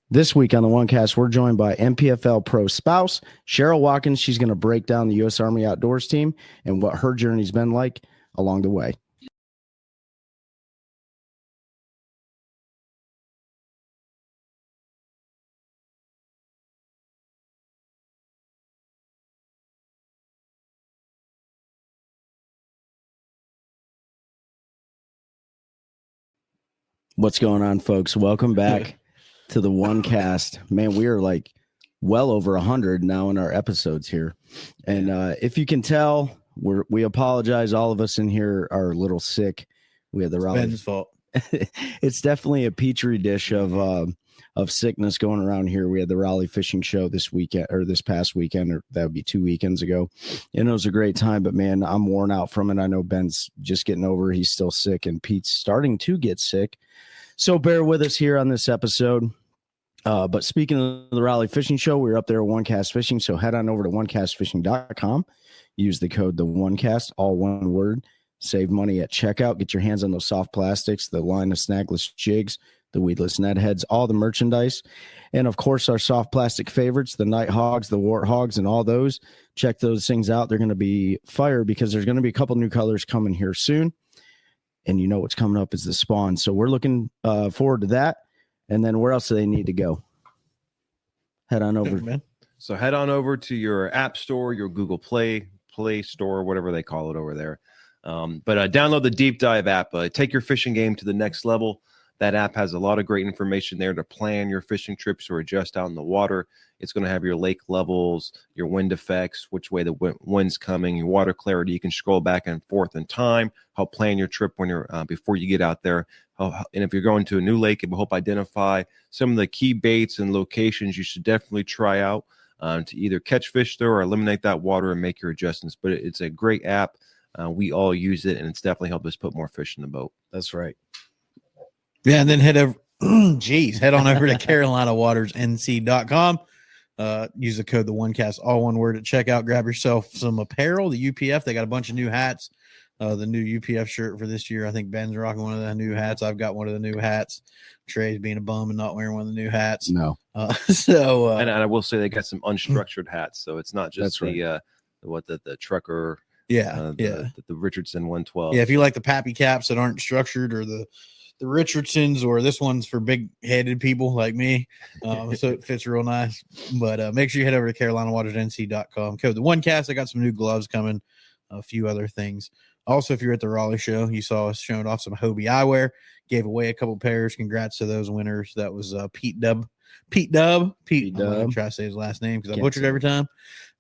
This week on the OneCast, we're joined by NPFL pro spouse, Cheryl Watkins. She's going to break down the U.S. Army Outdoors team and what her journey's been like along the way. What's going on, folks? Welcome back to the OneCast. Man, we are like well over 100 now in our episodes here. And if you can tell, we apologize. All of us in here are a little sick. We had the Raleigh. Ben's fault. It's definitely a petri dish of sickness going around here. We had the Raleigh fishing show this weekend, or this past weekend, or that would be 2 weekends ago. And it was a great time, but man, I'm worn out from it. I know Ben's just getting over. He's still sick, and Pete's starting to get sick. So bear with us here on this episode. But speaking of the Raleigh Fishing Show, we're up there at OneCast Fishing. So head on over to OneCastFishing.com. Use the code TheOneCast, all one word. Save money at checkout. Get your hands on those soft plastics, the line of snagless jigs, the weedless net heads, all the merchandise. And, of course, our soft plastic favorites, the night hogs, the warthogs, and all those. Check those things out. They're going to be fire because there's going to be a couple new colors coming here soon. And you know what's coming up is the spawn. So we're looking forward to that. And then where else do they need to go? Head on over. Man. So head on over to your app store, your Google Play Store, whatever they call it over there. But download the Deep Dive app. Take your fishing game to the next level. That app has a lot of great information there to plan your fishing trips or adjust out in the water. It's going to have your lake levels, your wind effects, which way the wind's coming, your water clarity. You can scroll back and forth in time, help plan your trip when you're before you get out there. And if you're going to a new lake, it will help identify some of the key baits and locations you should definitely try out to either catch fish there or eliminate that water and make your adjustments. But it's a great app. We all use it, and it's definitely helped us put more fish in the boat. That's right. Yeah, and then head over, head on over to CarolinaWatersNC.com. Use the code TheOneCast, all one word at checkout. Grab yourself some apparel. The UPF, they got a bunch of new hats. The new UPF shirt for this year. I think Ben's rocking one of the new hats. I've got one of the new hats. Trey's being a bum and not wearing one of the new hats. No. And I will say they got some unstructured hats, so it's not just the trucker. Yeah, the Richardson 112. Yeah, if you like the pappy caps that aren't structured, or the Richardsons, or this one's for big-headed people like me, so it fits real nice. But make sure you head over to CarolinaWatersNC.com. Code TheOneCast. I got some new gloves coming, a few other things. Also, if you're at the Raleigh show, you saw us showing off some Hobie eyewear. Gave away a couple pairs. Congrats to those winners. That was Pete Dub. I'm going to try to say his last name because I butchered every time.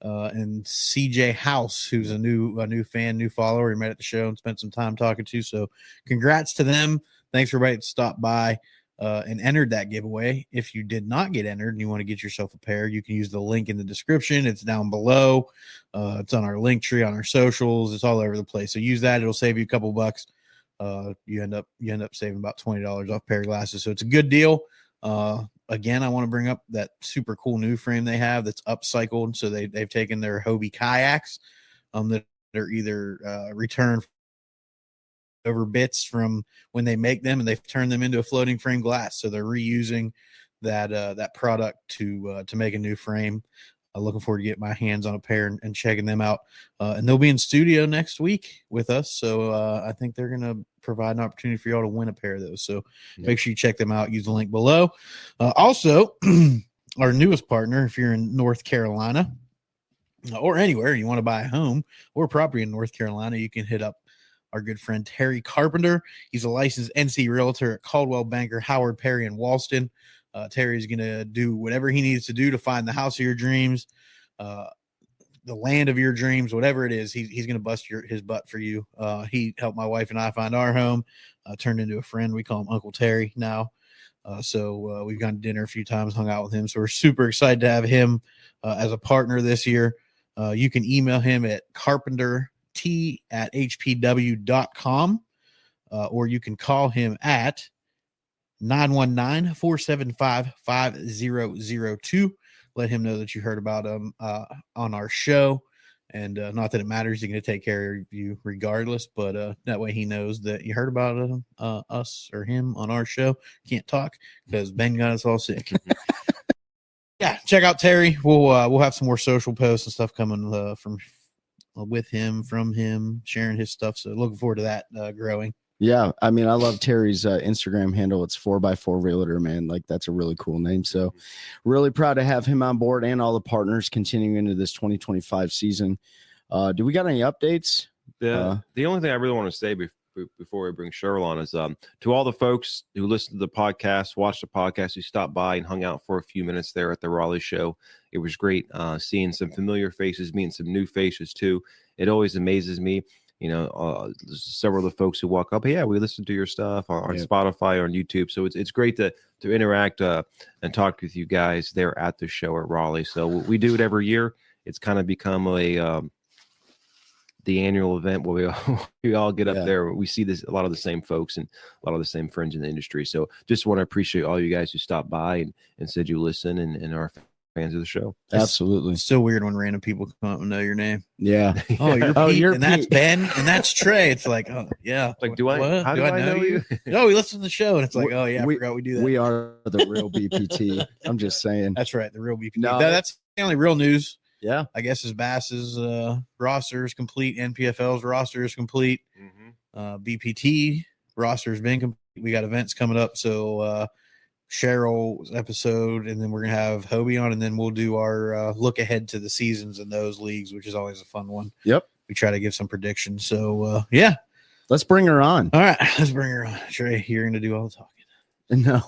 And CJ House, who's a new fan, new follower. He met at the show and spent some time talking to. So congrats to them. Thanks for everybody to stop by and entered that giveaway. If you did not get entered and you want to get yourself a pair, you can use the link in the description. It's down below. It's on our link tree, on our socials. It's all over the place. So use that. It'll save you a couple bucks. You end up saving about $20 off a pair of glasses. So it's a good deal. Again, I want to bring up that super cool new frame they have that's upcycled. So they've taken their Hobie kayaks that are either returned over bits from when they make them, and they've turned them into a floating frame glass. So they're reusing that product to make a new frame. Looking forward to getting my hands on a pair and checking them out. And they'll be in studio next week with us. So I think they're going to provide an opportunity for y'all to win a pair of those. So make sure you check them out. Use the link below. Also, our newest partner, if you're in North Carolina or anywhere you want to buy a home or property in North Carolina, you can hit up our good friend Terry Carpenter. He's a licensed NC realtor at Caldwell Banker, Howard Perry, and Walston. Terry's going to do whatever he needs to do to find the house of your dreams, the land of your dreams, whatever it is. He's going to bust his butt for you. He helped my wife and I find our home, turned into a friend. We call him Uncle Terry now. So we've gone to dinner a few times, hung out with him. So we're super excited to have him as a partner this year. You can email him at carpentert@hpw.com, or you can call him at 919-475-5002. Let him know that you heard about him on our show. And not that it matters, he's going to take care of you regardless, but that way he knows that you heard about us or him on our show. Can't talk because Ben got us all sick. yeah, check out Terry. We'll have some more social posts and stuff coming from him, sharing his stuff. So looking forward to that growing. Yeah, I mean, I love Terry's Instagram handle. It's 4x4 Realtor, man. Like, that's a really cool name. So really proud to have him on board and all the partners continuing into this 2025 season. Do we got any updates? The only thing I really want to say before we bring Cheryl on is to all the folks who listen to the podcast, watch the podcast, who stopped by and hung out for a few minutes there at the Raleigh show. It was great seeing some familiar faces, meeting some new faces too. It always amazes me. You know, several of the folks who walk up, hey, yeah, we listen to your stuff on Spotify or on YouTube. So it's great to interact and talk with you guys there at the show at Raleigh. So we do it every year. It's kind of become the annual event where we all get up there. We see a lot of the same folks and a lot of the same friends in the industry. So just want to appreciate all you guys who stopped by and said you listen and are fans of the show. Absolutely. It's so weird when random people come up and know your name. Yeah. Oh, you're Pete, you're and that's Pete. Ben, and that's Trey. It's like, oh yeah. Like, do I what? how do I know you? No, we listen to the show, and it's like, oh yeah, I forgot we do that. We are the real BPT. I'm just saying. That's right, the real BPT. No, that's the only real news. Yeah. I guess is Bass's roster is complete. NPFL's roster is complete. BPT roster has been complete. We got events coming up. So Cheryl's episode, and then we're going to have Hobie on, and then we'll do our look ahead to the seasons in those leagues, which is always a fun one. Yep. We try to give some predictions. So, yeah. Let's bring her on. All right. Let's bring her on. Trey, you're going to do all the talking. No.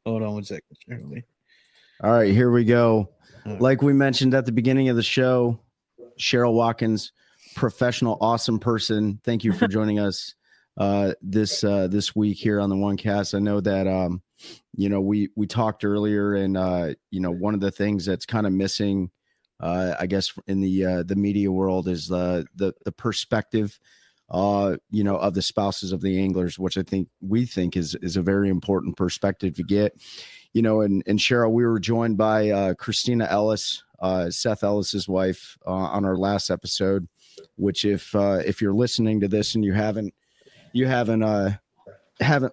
Hold on one second. Shirley. All right, here we go. Like we mentioned at the beginning of the show, Cheryl Watkins, professional, awesome person. Thank you for joining us this week here on the OneCast. I know that we talked earlier, and one of the things that's kind of missing, I guess, in the media world is the perspective, of the spouses of the anglers, which we think is a very important perspective to get. And Cheryl, we were joined by Christina Ellis, Seth Ellis's wife, on our last episode. Which, if you're listening to this and you haven't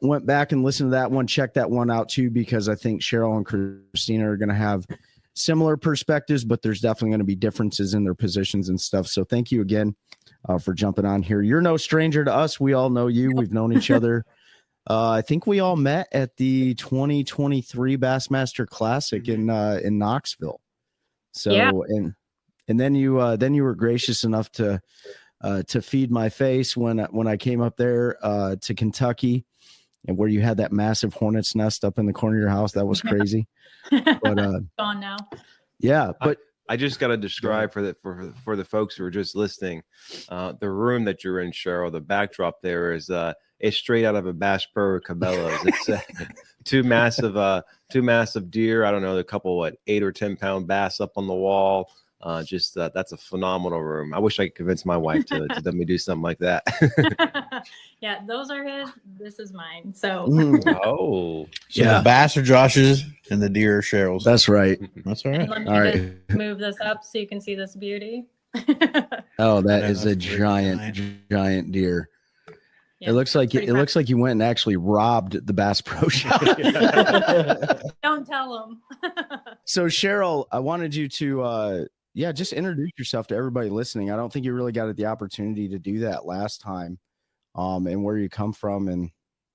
went back and listened to that one, check that one out too, because I think Cheryl and Christina are going to have similar perspectives, but there's definitely going to be differences in their positions and stuff. So thank you again for jumping on here. You're no stranger to us. We all know you. We've known each other. I think we all met at the 2023 Bassmaster Classic in Knoxville. So, yeah. And then you were gracious enough to feed my face when I came up there to Kentucky, and where you had that massive hornet's nest up in the corner of your house. That was crazy. But gone now. Yeah, but I just got to describe for the folks who are just listening, the room that you're in, Cheryl. The backdrop there is it's straight out of a Bass Pro Cabela's. It's two massive deer. I don't know, a couple 8 or 10 pound bass up on the wall. That's a phenomenal room. I wish I could convince my wife to let me do something like that. Yeah, those are his. This is mine. So So the bass are Josh's and the deer are Cheryl's. That's right. That's all right. Let me All right. move this up so you can see this beauty. Oh, that is a giant deer. Yeah, it looks like you went and actually robbed the Bass Pro Shop. Don't tell them. So Cheryl, I wanted you to just introduce yourself to everybody listening. I don't think you really got the opportunity to do that last time, and where you come from, and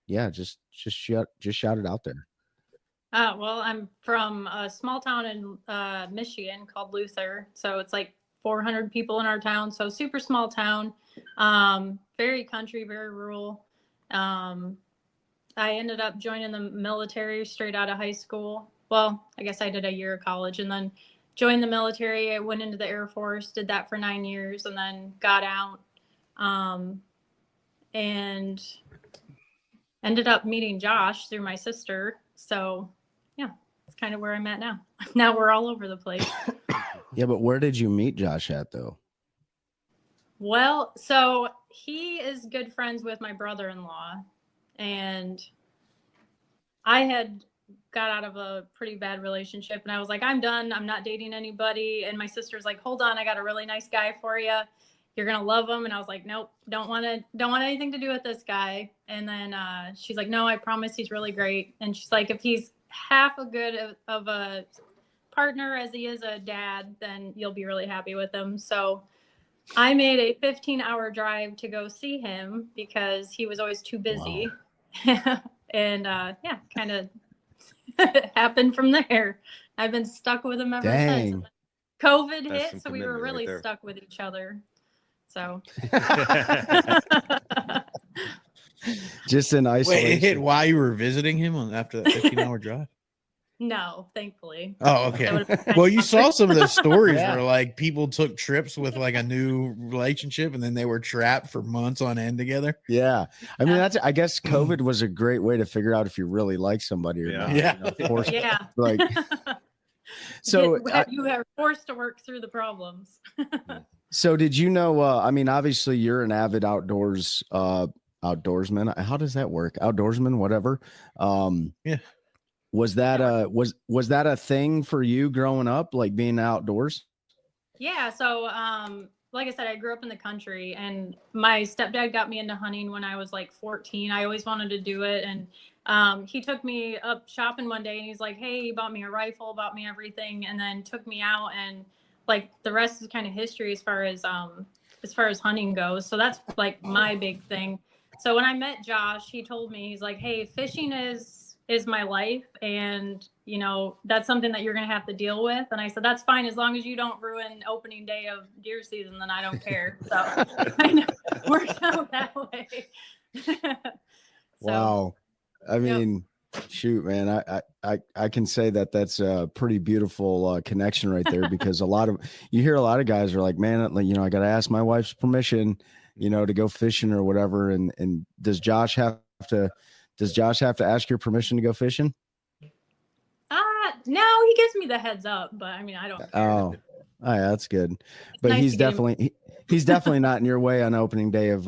just shout it out there. Well, I'm from a small town in Michigan called Luther, so it's like 400 people in our town, so super small town, very country, very rural. I ended up joining the military straight out of high school. Well, I guess I did a year of college and then joined the military. I went into the Air Force, did that for 9 years, and then got out, and ended up meeting Josh through my sister. So yeah, it's kind of where I'm at now. Now we're all over the place. Yeah, but where did you meet Josh at, though? Well, so he is good friends with my brother-in-law, and I had got out of a pretty bad relationship, and I was like, I'm done. I'm not dating anybody. And my sister's like, hold on, I got a really nice guy for you. You're gonna love him. And I was like, nope, don't want anything to do with this guy. And then she's like, no, I promise, he's really great. And she's like, if he's half a good of a partner as he is a dad, then you'll be really happy with him. So I made a 15-hour drive to go see him because he was always too busy. Wow. And yeah, kind of happened from there. I've been stuck with him ever since. COVID hit, so we were really stuck with each other. So just in isolation. Wait, it hit while you were visiting him after that 15-hour drive? No, thankfully. Oh, okay. Well, you saw some of those stories where like people took trips with like a new relationship and then they were trapped for months on end together. Yeah. I mean, I guess COVID was a great way to figure out if you really like somebody or not. Yeah. You know, yeah. Like, so you are forced to work through the problems. So did you know, I mean, obviously you're an avid outdoorsman. How does that work? Outdoorsman, whatever. Yeah. Was that a thing for you growing up, like being outdoors? Yeah. So, like I said, I grew up in the country, and my stepdad got me into hunting when I was like 14. I always wanted to do it. And he took me up shopping one day and he's like, hey, he bought me a rifle, bought me everything, and then took me out, and like the rest is kind of history as far as hunting goes. So that's like my big thing. So when I met Josh, he told me, he's like, hey, fishing is my life, and you know that's something that you're gonna have to deal with. And I said, that's fine, as long as you don't ruin opening day of deer season, then I don't care. So kind of worked out that way. Wow. I mean, shoot, man, I can say that's a pretty beautiful connection right there, because you hear a lot of guys are like, man, you know, I got to ask my wife's permission, you know, to go fishing or whatever. And does Josh have to ask your permission to go fishing? No, he gives me the heads up, but I mean, I don't care. Oh, yeah, that's good. But nice he's definitely not in your way on opening day of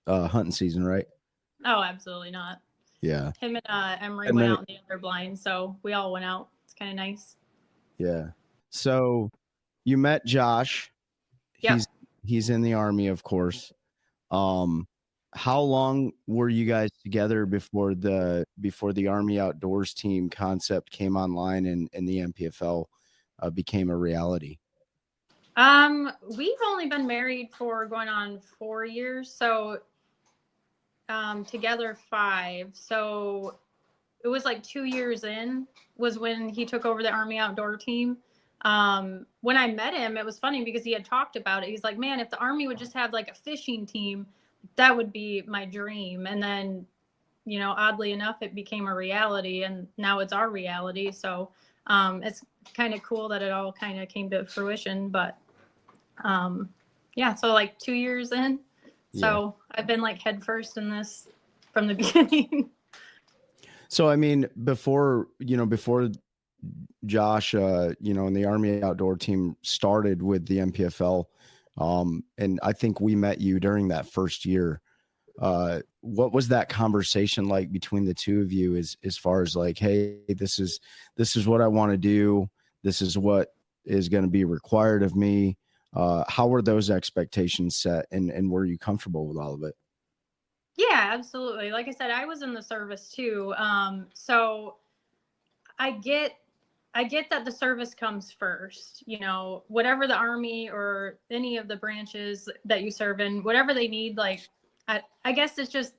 hunting season, right? Oh, absolutely not. Yeah. Him and Emery went out in the other blind, so we all went out. It's kind of nice. Yeah. So you met Josh. Yep. He's in the Army, of course. How long were you guys together before the Army Outdoors team concept came online and the NPFL became a reality? We've only been married for going on 4 years, so together 5. So it was like 2 years in was when he took over the Army Outdoor team. When I met him, it was funny because he had talked about it. He's like, man, if the Army would just have like a fishing team, that would be my dream. And then, you know, oddly enough, it became a reality, and now it's our reality. So it's kind of cool that it all kind of came to fruition. But yeah, so like 2 years in. So I've been like head first in this from the beginning. So, I mean, before Josh, and the Army Outdoor team started with the NPFL, and I think we met you during that first year. What was that conversation like between the two of you as far as like, hey, this is what I want to do. This is what is going to be required of me. How were those expectations set, and were you comfortable with all of it? Yeah, absolutely. Like I said, I was in the service too. So I get that the service comes first, you know, whatever the Army or any of the branches that you serve in, whatever they need. Like, I guess it's just,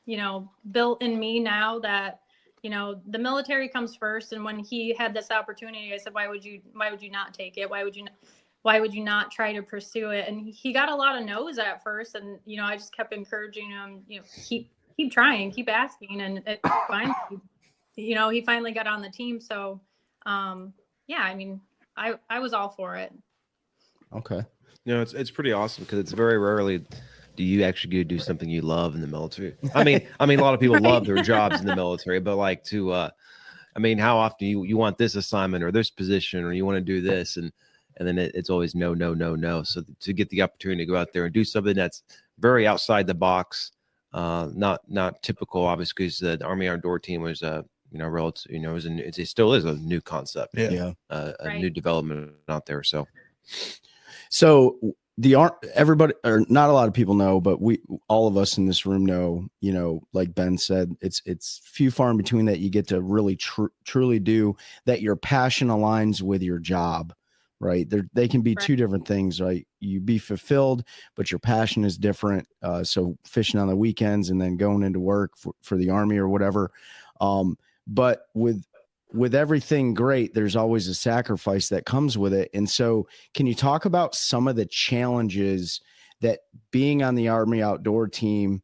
you know, built in me now that, you know, the military comes first. And when he had this opportunity, I said, why would you not take it? Why would you not try to pursue it? And he got a lot of no's at first. And, you know, I just kept encouraging him, you know, keep trying, keep asking. And it finally, you know, he finally got on the team. So, yeah, I mean, I was all for it. Okay. You know, it's pretty awesome because it's very rarely do you actually go do something you love in the military. I mean, a lot of people Right. love their jobs in the military, but like how often you want this assignment or this position, or you want to do this, and then it's always no. So to get the opportunity to go out there and do something that's very outside the box, not typical, obviously, because the Army Outdoor team was relative, it still is a new concept, Yeah. a Right. new development out there. So everybody, or not a lot of people know, but all of us in this room know, you know, like Ben said, it's few far in between that you get to really truly do that. Your passion aligns with your job, right? They can be two different things, right? You be fulfilled, but your passion is different. So fishing on the weekends and then going into work for the Army or whatever. But with everything great, there's always a sacrifice that comes with it. And so can you talk about some of the challenges that being on the Army outdoor team,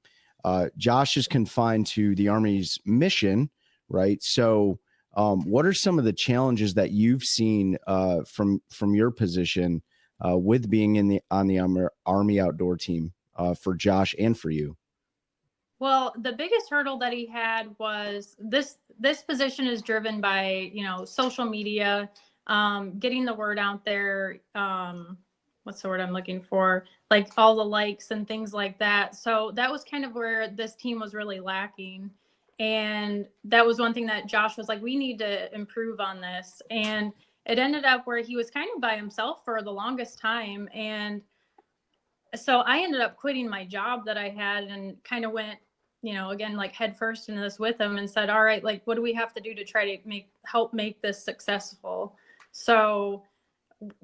Josh is confined to the Army's mission, right? So what are some of the challenges that you've seen from your position with being on the Army outdoor team for Josh and for you? Well, the biggest hurdle that he had was this position is driven by, you know, social media, getting the word out there. What's the word I'm looking for? Like all the likes and things like that. So that was kind of where this team was really lacking. And that was one thing that Josh was like, we need to improve on this. And it ended up where he was kind of by himself for the longest time. And so I ended up quitting my job that I had and kind of went, you know, again, like head first into this with him and said, all right, like, what do we have to do to try to help make this successful? So,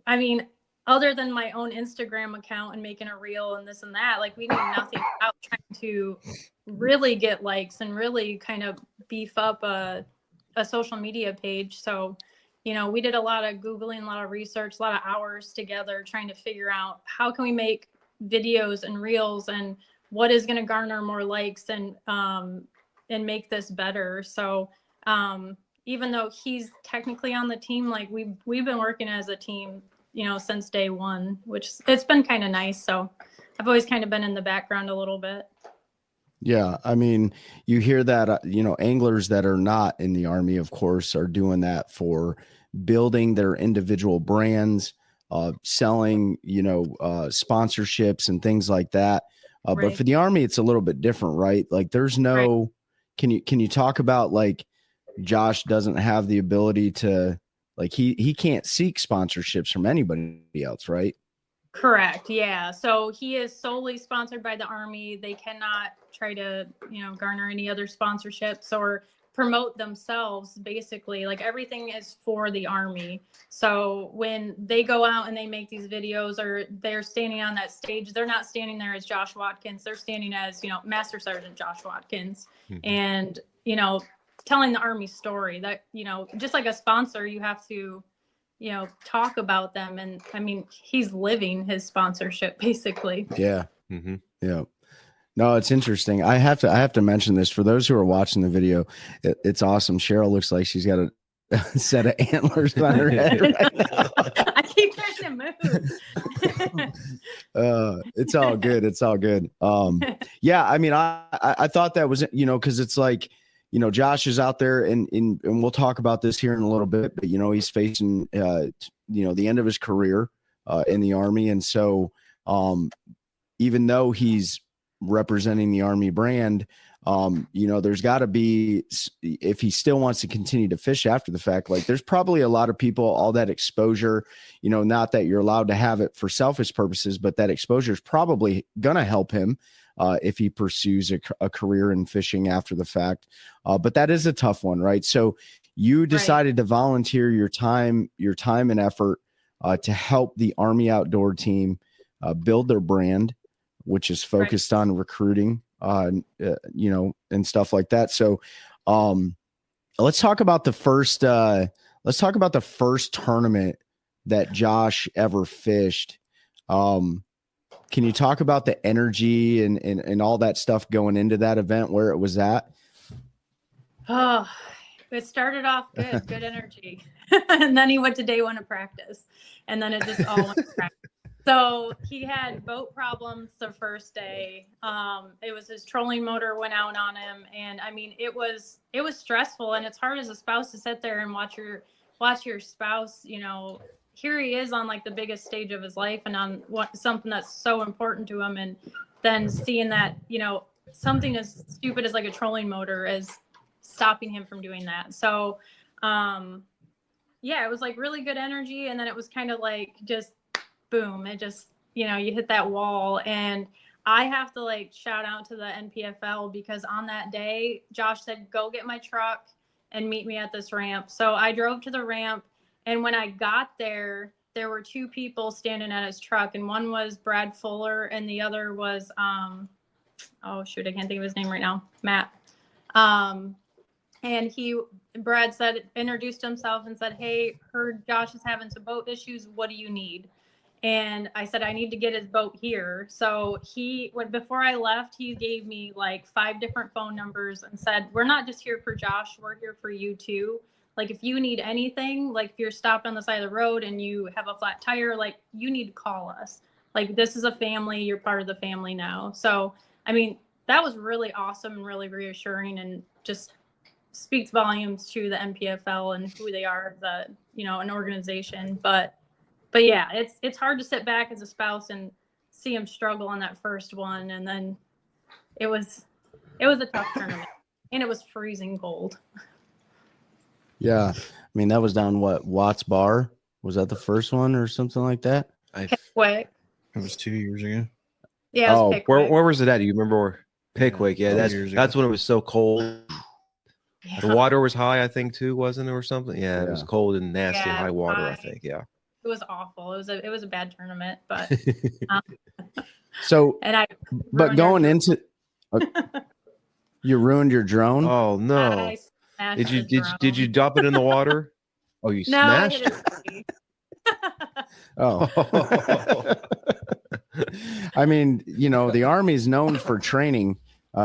I mean, other than my own Instagram account and making a reel and this and that, like we knew nothing about trying to really get likes and really kind of beef up a social media page. So, you know, we did a lot of Googling, a lot of research, a lot of hours together trying to figure out how can we make videos and reels and what is going to garner more likes and make this better. So even though he's technically on the team, like we've been working as a team, you know, since day one, which it's been kind of nice. So I've always kind of been in the background a little bit. Yeah. I mean, you hear that, you know, anglers that are not in the Army, of course, are doing that for building their individual brands, selling, you know, sponsorships and things like that. Right. But for the Army, it's a little bit different, right? Like there's no, right. Can you talk about like Josh doesn't have the ability to, like, he can't seek sponsorships from anybody else, right? Correct. Yeah. So he is solely sponsored by the Army. They cannot try to, you know, garner any other sponsorships or promote themselves. Basically, like everything is for the Army. So when they go out and they make these videos or they're standing on that stage, they're not standing there as Josh Watkins. They're standing as, you know, Master Sergeant Josh Watkins. Mm-hmm. And, you know, telling the Army story that, you know, just like a sponsor, you have to, you know, talk about them. And I mean, he's living his sponsorship basically. Yeah. Mm-hmm. Yeah. No, it's interesting. I have to mention this for those who are watching the video. It's awesome. Cheryl looks like she's got a set of antlers on her head right now. I keep trying to move. It's all good. It's all good. Yeah. I mean, I thought that was, you know, cause it's like, you know, Josh is out there and we'll talk about this here in a little bit, but you know, he's facing, you know, the end of his career, in the Army. And so, even though he's representing the Army brand, you know, there's got to be, if he still wants to continue to fish after the fact, like there's probably a lot of people, all that exposure, you know, not that you're allowed to have it for selfish purposes, but that exposure is probably going to help him if he pursues a career in fishing after the fact. But that is a tough one, right? So you decided to volunteer your time and effort to help the Army outdoor team build their brand, which is focused on recruiting, you know, and stuff like that. So let's talk about the first tournament that Josh ever fished. Can you talk about the energy and all that stuff going into that event, where it was at? Oh, it started off good energy. And then he went to day one of practice. And then it just all went to practice. So he had boat problems the first day. It was his trolling motor went out on him. And I mean, it was stressful, and it's hard as a spouse to sit there and watch your spouse, you know, here he is on like the biggest stage of his life and on something that's so important to him. And then seeing that, you know, something as stupid as like a trolling motor is stopping him from doing that. So, yeah, it was like really good energy. And then it was kind of like just boom, it just you know, you hit that wall. And I have to like shout out to the NPFL because on that day, Josh said, go get my truck and meet me at this ramp. So I drove to the ramp. And when I got there, there were two people standing at his truck, and one was Brad Fuller and the other was, oh shoot, I can't think of his name right now, Matt. And Brad introduced himself and said, hey, heard Josh is having some boat issues. What do you need? And I said, I need to get his boat here. So before I left, he gave me like 5 different phone numbers and said, we're not just here for Josh, we're here for you too. Like if you need anything, like if you're stopped on the side of the road and you have a flat tire, like you need to call us. Like this is a family, you're part of the family now. So, I mean, that was really awesome and really reassuring and just speaks volumes to the NPFL and who they are, an organization. But yeah, it's hard to sit back as a spouse and see him struggle on that first one. And then it was a tough tournament and it was freezing cold. Yeah. I mean, that was down Watts Bar? Was that the first one or something like that? Pickwick. It was 2 years ago. Yeah, it was Pickwick. where was it at? Do you remember where? Pickwick. Yeah, that's when it was so cold. Yeah. The water was high, I think, too, wasn't it, or something? Yeah, it was cold and nasty, Yeah, high water, I think. Yeah. It was awful. It was a bad tournament, but So and but going into you ruined your drone? Oh no. Did you dump it in the water? Oh, you smashed it. Oh. I mean, the Army's known for training.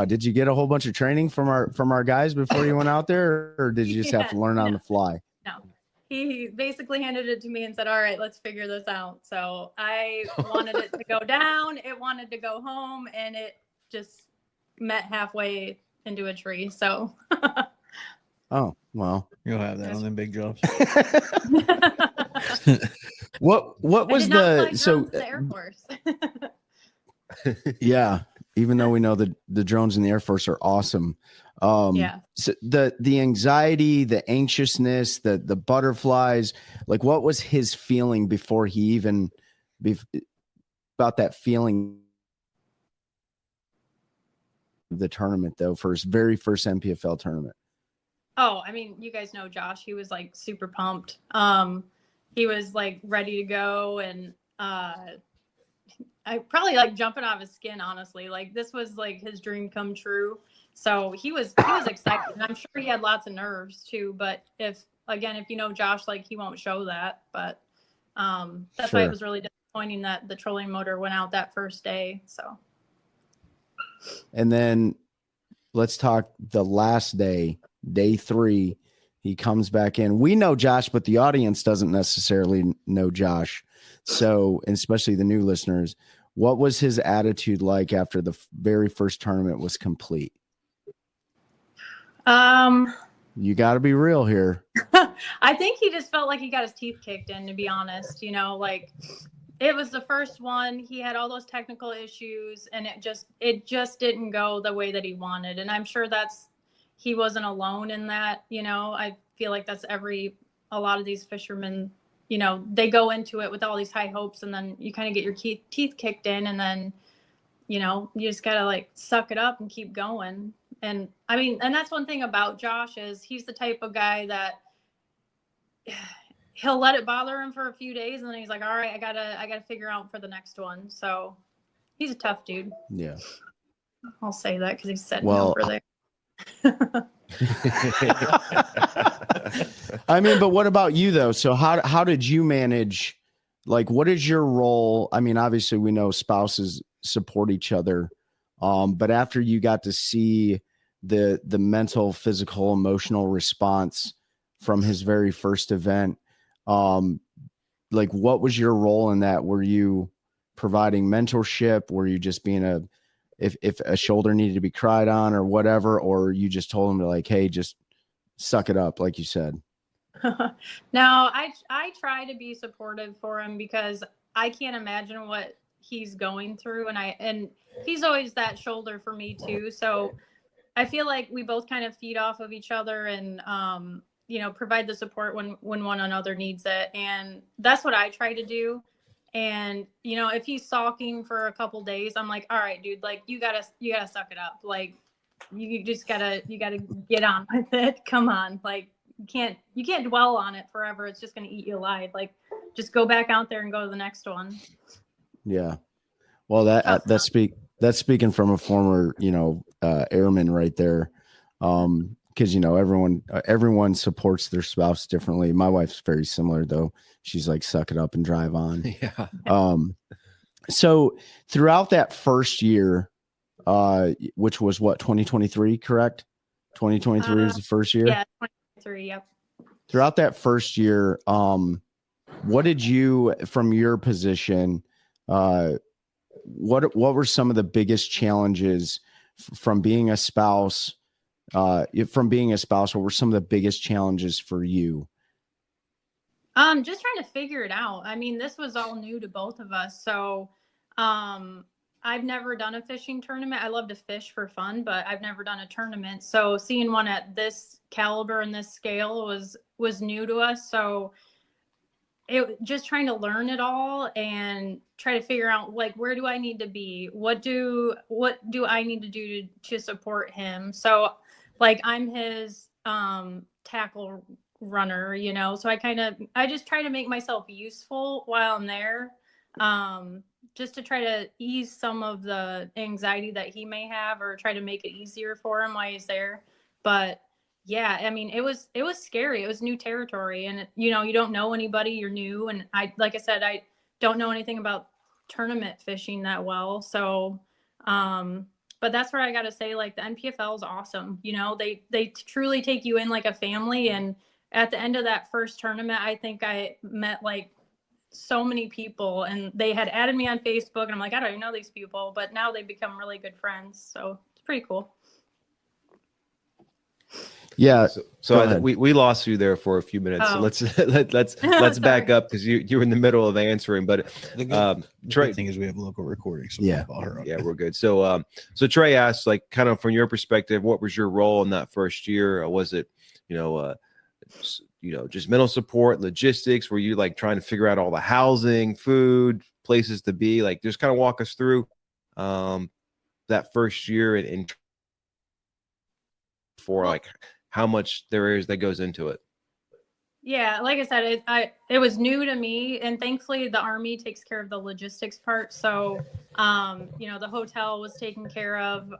Did you get a whole bunch of training from our guys before you went out there, or did you just have to learn on the fly? No. He basically handed it to me and said, all right, let's figure this out. So I wanted it to go down. It wanted to go home, and it just met halfway into a tree. So. Oh, well. You'll have that on them big jobs. What was the Air Force? Yeah, even though we know that the drones in the Air Force are awesome. Yeah. So the anxiety, the anxiousness, the butterflies, like what was his feeling before he even about that feeling of the tournament though, for his very first NPFL tournament? Oh, I mean, you guys know Josh. He was like super pumped. He was like ready to go, and I probably like jumping out of his skin, honestly. Like this was like his dream come true. So he was excited, and I'm sure he had lots of nerves too. But if you know Josh, like he won't show that. But that's why it was really disappointing that the trolling motor went out that first day. So. And then let's talk the last day. Day 3, he comes back in. We know Josh, but the audience doesn't necessarily know Josh. So, and especially the new listeners, what was his attitude like after the very first tournament was complete? You got to be real here. I think he just felt like he got his teeth kicked in, to be honest. Like it was the first one. He had all those technical issues, and it just didn't go the way that he wanted. And I'm sure he wasn't alone in that. I feel like that's a lot of these fishermen, they go into it with all these high hopes, and then you kind of get your teeth kicked in, and then, you just got to like suck it up and keep going. And I mean, and that's one thing about Josh is he's the type of guy that he'll let it bother him for a few days, and then he's like, all right, I gotta figure out for the next one. So he's a tough dude. Yeah. I'll say that because he's sitting over there. I mean, but what about you though? So how did you manage, like, what is your role? I mean, obviously we know spouses support each other. But after you got to see the mental, physical, emotional response from his very first event, like what was your role in that? Were you providing mentorship? Were you just being if a shoulder needed to be cried on or whatever, or you just told him to like, hey, just suck it up, like you said? No, I try to be supportive for him because I can't imagine what he's going through, and he's always that shoulder for me too. So I feel like we both kind of feed off of each other and provide the support when one another needs it, and that's what I try to do. And, you know, if he's sulking for a couple days, I'm like, all right, dude, like you gotta suck it up. Like you gotta get on with it. Come on. Like you can't dwell on it forever. It's just going to eat you alive. Like just go back out there and go to the next one. Yeah. Well, that's speaking from a former, you know, airman right there. Because, you know, everyone supports their spouse differently. My wife's very similar, though. She's like, suck it up and drive on. Yeah. So throughout that first year, which was what, 2023, correct? 2023 was the first year? Yeah, 2023, yep. Throughout that first year, what did you, from your position, what were some of the biggest challenges from being a spouse? What were some of the biggest challenges for you? Just trying to figure it out. I mean, this was all new to both of us. So, I've never done a fishing tournament. I love to fish for fun, but I've never done a tournament. So seeing one at this caliber and this scale was new to us. So it just trying to learn it all and try to figure out like, where do I need to be? What do I need to do to support him? So like I'm his, tackle runner, you know, so I just try to make myself useful while I'm there. Just to try to ease some of the anxiety that he may have or try to make it easier for him while he's there. But yeah, I mean, it was scary. It was new territory and, you know, you don't know anybody, you're new. And like I said, I don't know anything about tournament fishing that well. So, but that's where I got to say, like, the NPFL is awesome. You know, they truly take you in like a family. And at the end of that first tournament, I think I met like so many people and they had added me on Facebook and I'm like, I don't even know these people, but now they've become really good friends. So it's pretty cool. Yeah. So we lost you there for a few minutes. Oh. So let's back up because you were in the middle of answering. But The good Trey, thing is we have local recording. So yeah, we're good. So Trey asked, like, kind of from your perspective, what was your role in that first year? Or was it, just mental support, logistics? Were you like trying to figure out all the housing, food, places to be? Like, just kind of walk us through that first year and for like how much there is that goes into it. Yeah, like I said, it was new to me, and thankfully the Army takes care of the logistics part. So, the hotel was taken care of.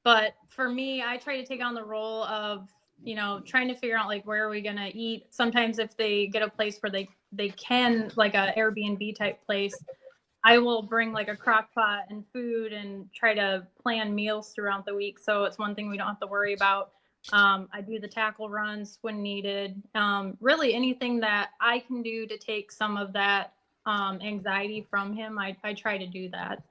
But for me, I try to take on the role of, trying to figure out like where are we gonna eat. Sometimes if they get a place where they can, like a Airbnb type place, I will bring like a crock pot and food and try to plan meals throughout the week. So it's one thing we don't have to worry about. I do the tackle runs when needed. Really anything that I can do to take some of that anxiety from him, I try to do that.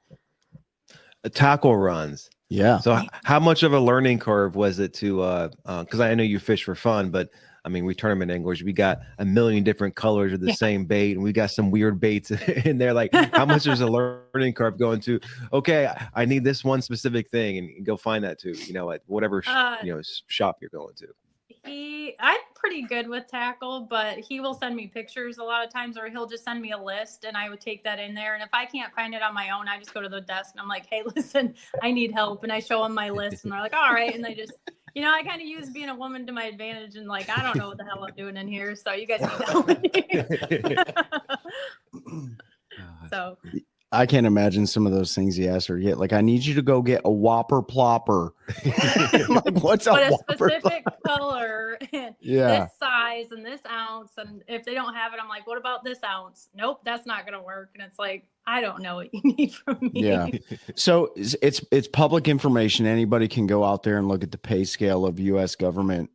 Tackle runs. Yeah. So how much of a learning curve was it to, because I know you fish for fun, but I mean, we tournament anglers, we got a million different colors of the same bait, and we got some weird baits in there. Like, how much is a learning curve going to, okay, I need this one specific thing, and go find that too, at whatever, shop you're going to. I'm pretty good with tackle, but he will send me pictures a lot of times, or he'll just send me a list and I would take that in there. And if I can't find it on my own, I just go to the desk and I'm like, hey, listen, I need help. And I show them my list and they're like, all right. And they just, I kind of use being a woman to my advantage and like, I don't know what the hell I'm doing in here. So you guys need help. So I can't imagine some of those things he asked her to get. Like, I need you to go get a Whopper Plopper. Like, what's a specific color and this size and this ounce. And if they don't have it, I'm like, what about this ounce? Nope, that's not going to work. And it's like, I don't know what you need from me. Yeah. So it's public information. Anybody can go out there and look at the pay scale of U.S. government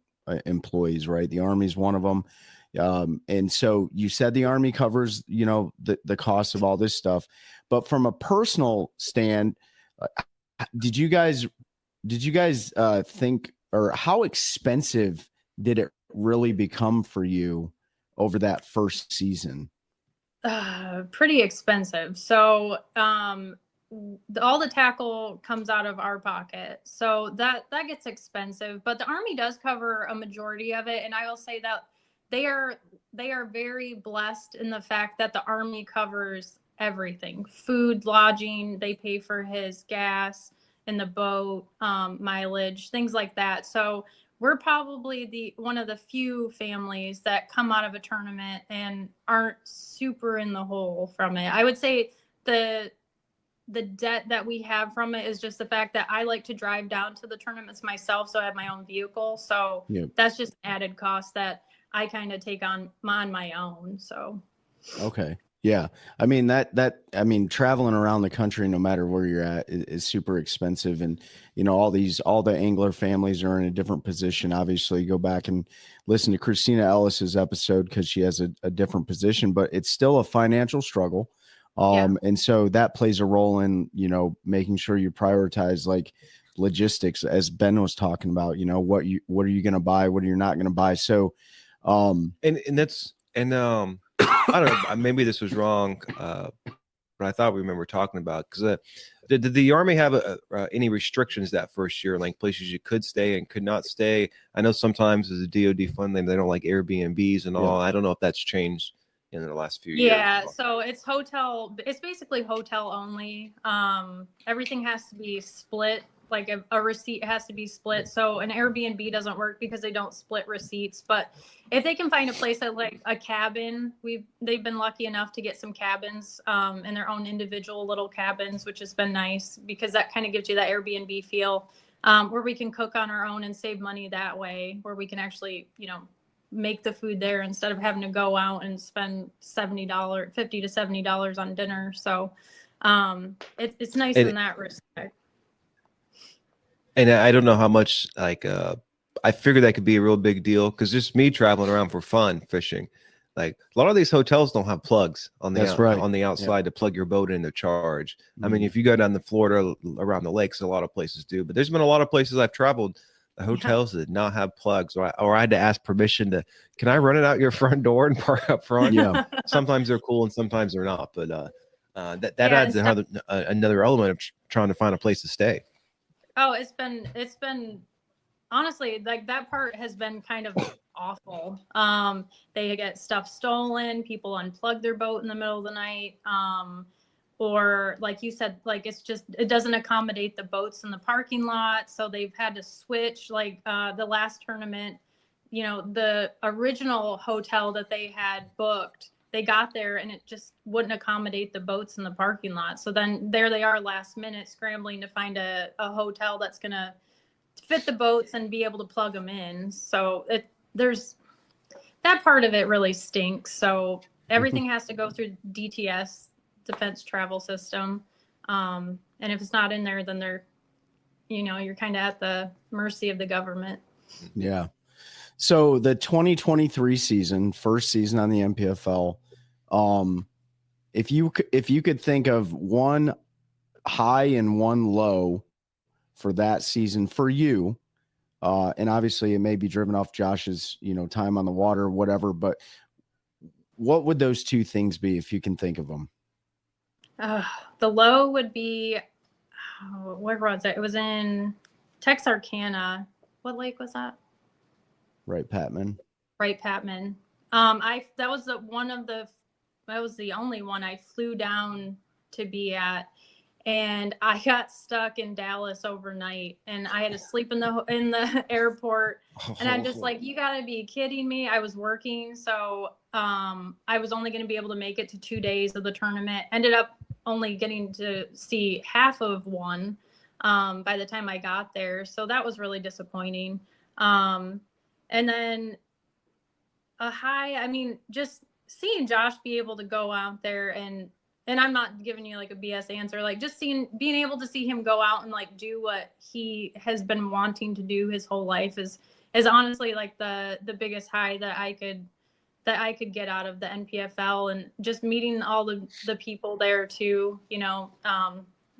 employees, right? The Army's one of them. And so you said the Army covers, the cost of all this stuff, but from a personal stand, did you guys think, or how expensive did it really become for you over that first season? Pretty expensive. So, all the tackle comes out of our pocket. So that gets expensive, but the Army does cover a majority of it. And I will say that they are very blessed in the fact that the Army covers everything: food, lodging. They pay for his gas in the boat, mileage, things like that. So we're probably one of the few families that come out of a tournament and aren't super in the hole from it. I would say the debt that we have from it is just the fact that I like to drive down to the tournaments myself, so I have my own vehicle. So that's just added cost that I kind of take on my own. So okay. Yeah. I mean, traveling around the country, no matter where you're at, is super expensive. And, all the angler families are in a different position. Obviously, go back and listen to Christina Ellis's episode because she has a different position, but it's still a financial struggle. And so that plays a role in, making sure you prioritize like logistics, as Ben was talking about, what are you going to buy? What are you not going to buy? So, I don't know, maybe this was wrong, but I thought we remember talking about, because did the Army have any restrictions that first year, like places you could stay and could not stay? I know sometimes as a DoD funding, they don't like Airbnbs and all. I don't know if that's changed in the last few years. Yeah, so it's basically hotel only. Everything has to be split. Like a receipt has to be split. So an Airbnb doesn't work because they don't split receipts. But if they can find a place that like a cabin, they've been lucky enough to get some cabins, in their own individual little cabins, which has been nice because that kind of gives you that Airbnb feel, where we can cook on our own and save money that way, where we can actually, make the food there instead of having to go out and spend $50 to $70 on dinner. So it's nice in that respect. And I don't know how much, like, I figured that could be a real big deal because just me traveling around for fun fishing, like a lot of these hotels don't have plugs on the outside to plug your boat in to charge. I mean, if you go down to Florida around the lakes, a lot of places do, but there's been a lot of places I've traveled, the hotels did not have plugs, or I had to ask permission can I run it out your front door and park up front? Yeah. Sometimes they're cool and sometimes they're not, but that adds another element of trying to find a place to stay. Oh, it's been honestly, like that part has been kind of awful. They get stuff stolen, people unplug their boat in the middle of the night. Or like you said, like it doesn't accommodate the boats in the parking lot. So they've had to switch, like the last tournament, the original hotel that they had booked, they got there and it just wouldn't accommodate the boats in the parking lot. So then there they are last minute scrambling to find a hotel that's going to fit the boats and be able to plug them in. So there's that part of it really stinks. So everything has to go through DTS, Defense Travel System. And if it's not in there, then you're kind of at the mercy of the government. Yeah. So the 2023 season, first season on the NPFL, if you could think of one high and one low for that season for you, and obviously it may be driven off Josh's, time on the water, whatever, but what would those two things be if you can think of them? The low would be, where was it? It was in Texarkana. What lake was that? Right, Patman. That was the only one I flew down to be at, and I got stuck in Dallas overnight, and I had to sleep in the airport. And I'm just like, you gotta be kidding me. I was working, so I was only going to be able to make it to 2 days of the tournament. Ended up only getting to see half of one by the time I got there, so that was really disappointing. And then a high, I mean, just seeing Josh be able to go out there and I'm not giving you like a BS answer, like just being able to see him go out and like do what he has been wanting to do his whole life is honestly like the biggest high that I could get out of the NPFL, and just meeting all the people there too.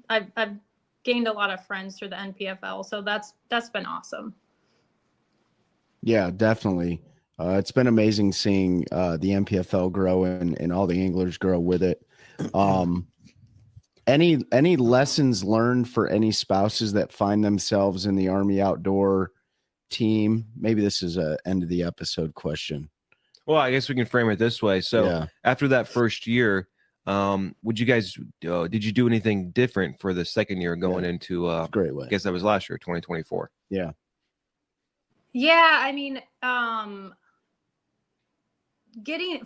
I've gained a lot of friends through the NPFL, so that's been awesome. Yeah, definitely. It's been amazing seeing the NPFL grow and all the anglers grow with it. Any lessons learned for any spouses that find themselves in the Army outdoor team? Maybe this is a end of the episode question. Well, I guess we can frame it this way. So after that first year, would you guys did you do anything different for the second year going into great way. I guess that was last year, 2024. Yeah. Yeah, I mean,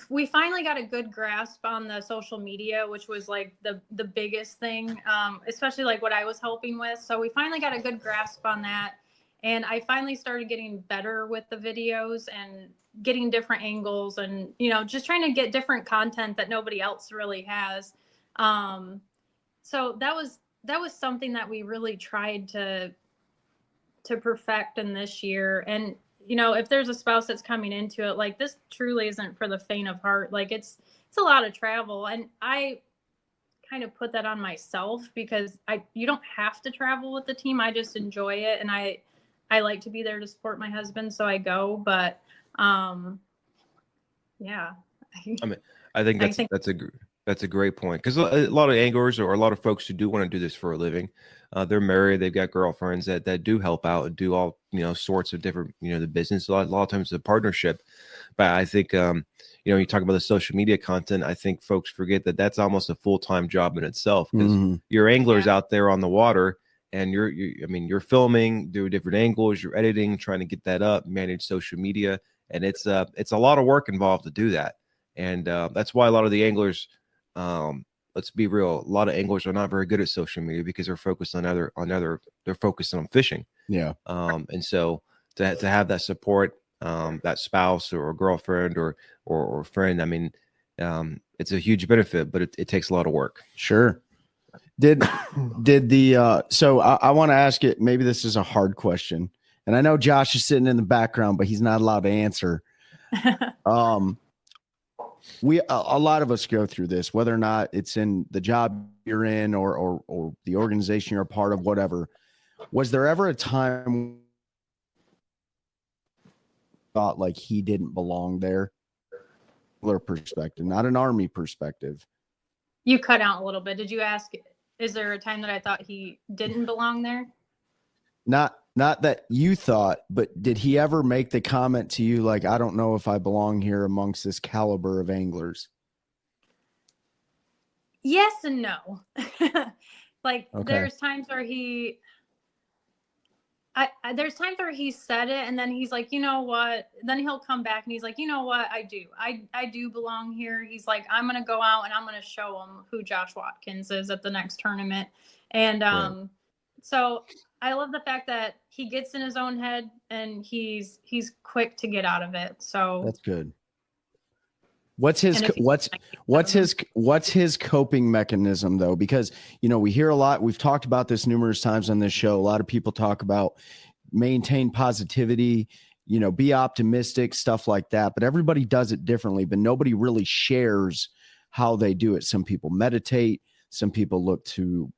we finally got a good grasp on the social media, which was like the biggest thing, especially like what I was helping with. So we finally got a good grasp on that. And I finally started getting better with the videos and getting different angles and, just trying to get different content that nobody else really has. So that was something that we really tried to perfect in this year. And, if there's a spouse that's coming into it, like this truly isn't for the faint of heart. Like it's a lot of travel. And I kind of put that on myself because you don't have to travel with the team. I just enjoy it. And I like to be there to support my husband. So I go, but yeah. I mean, I think that's a great point, because a lot of anglers or a lot of folks who do want to do this for a living, they're married, they've got girlfriends that do help out and do all sorts of different the business. A lot of times it's a partnership, but I think you talk about the social media content. I think folks forget that that's almost a full-time job in itself, because your anglers out there on the water, and you're filming, do different angles, you're editing, trying to get that up, manage social media, and it's a lot of work involved to do that. And that's why a lot of the anglers, let's be real, a lot of anglers are not very good at social media because they're focused they're focused on fishing. Yeah. And so to have that support, that spouse or girlfriend or friend, I mean, it's a huge benefit, but it takes a lot of work. Sure. Did the so I want to ask it, maybe this is a hard question, and I know Josh is sitting in the background, but he's not allowed to answer. A lot of us go through this, whether or not it's in the job you're in or the organization you're a part of, whatever. Was there ever a time thought like he didn't belong there? Perspective, not an Army perspective. You cut out a little bit. Did you ask, is there a time that I thought he didn't belong there? Not that you thought, but did he ever make the comment to you like, I don't know if I belong here amongst this caliber of anglers? Yes and no. Okay. There's times where there's times where he said it and then he's like, you know what? Then he'll come back and he's like, you know what? I do belong here. He's like, I'm going to go out and I'm going to show him who Josh Watkins is at the next tournament. And so I love the fact that he gets in his own head and he's quick to get out of it. So that's good. What's his coping mechanism though? Because, we hear a lot, we've talked about this numerous times on this show. A lot of people talk about maintain positivity, be optimistic, stuff like that, but everybody does it differently, but nobody really shares how they do it. Some people meditate, some people look to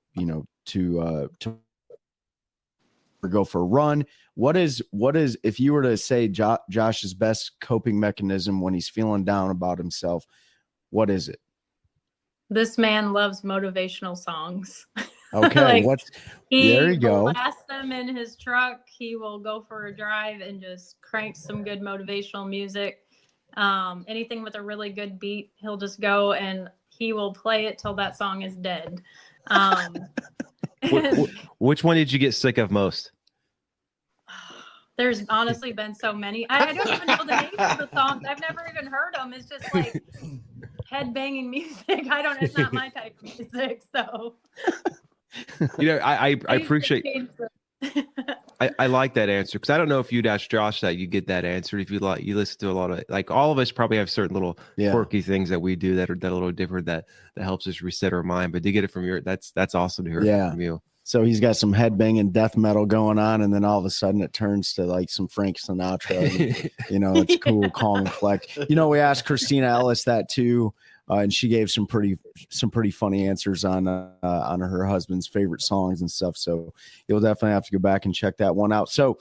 go for a run. What is if you were to say Josh's best coping mechanism when he's feeling down about himself, what is it? This man loves motivational songs. Okay. There you go. He blasts them in his truck. He will go for a drive and just crank some good motivational music. Anything with a really good beat, he'll just go and he will play it till that song is dead. Which one did you get sick of most? There's honestly been so many. I don't even know the names of the songs. I've never even heard them. It's just like head banging music. It's not my type of music. So, I appreciate. I like that answer, because I don't know if you'd ask Josh that you get that answer. If you listen to a lot of, like, all of us probably have certain little quirky things that we do that are a little different that helps us reset our mind. But to get it from that's awesome to hear from you. So he's got some headbanging death metal going on, and then all of a sudden it turns to like some Frank Sinatra. And, it's cool, calm, and collect. We asked Christina Ellis that too, and she gave some pretty funny answers on her husband's favorite songs and stuff. So you'll definitely have to go back and check that one out. So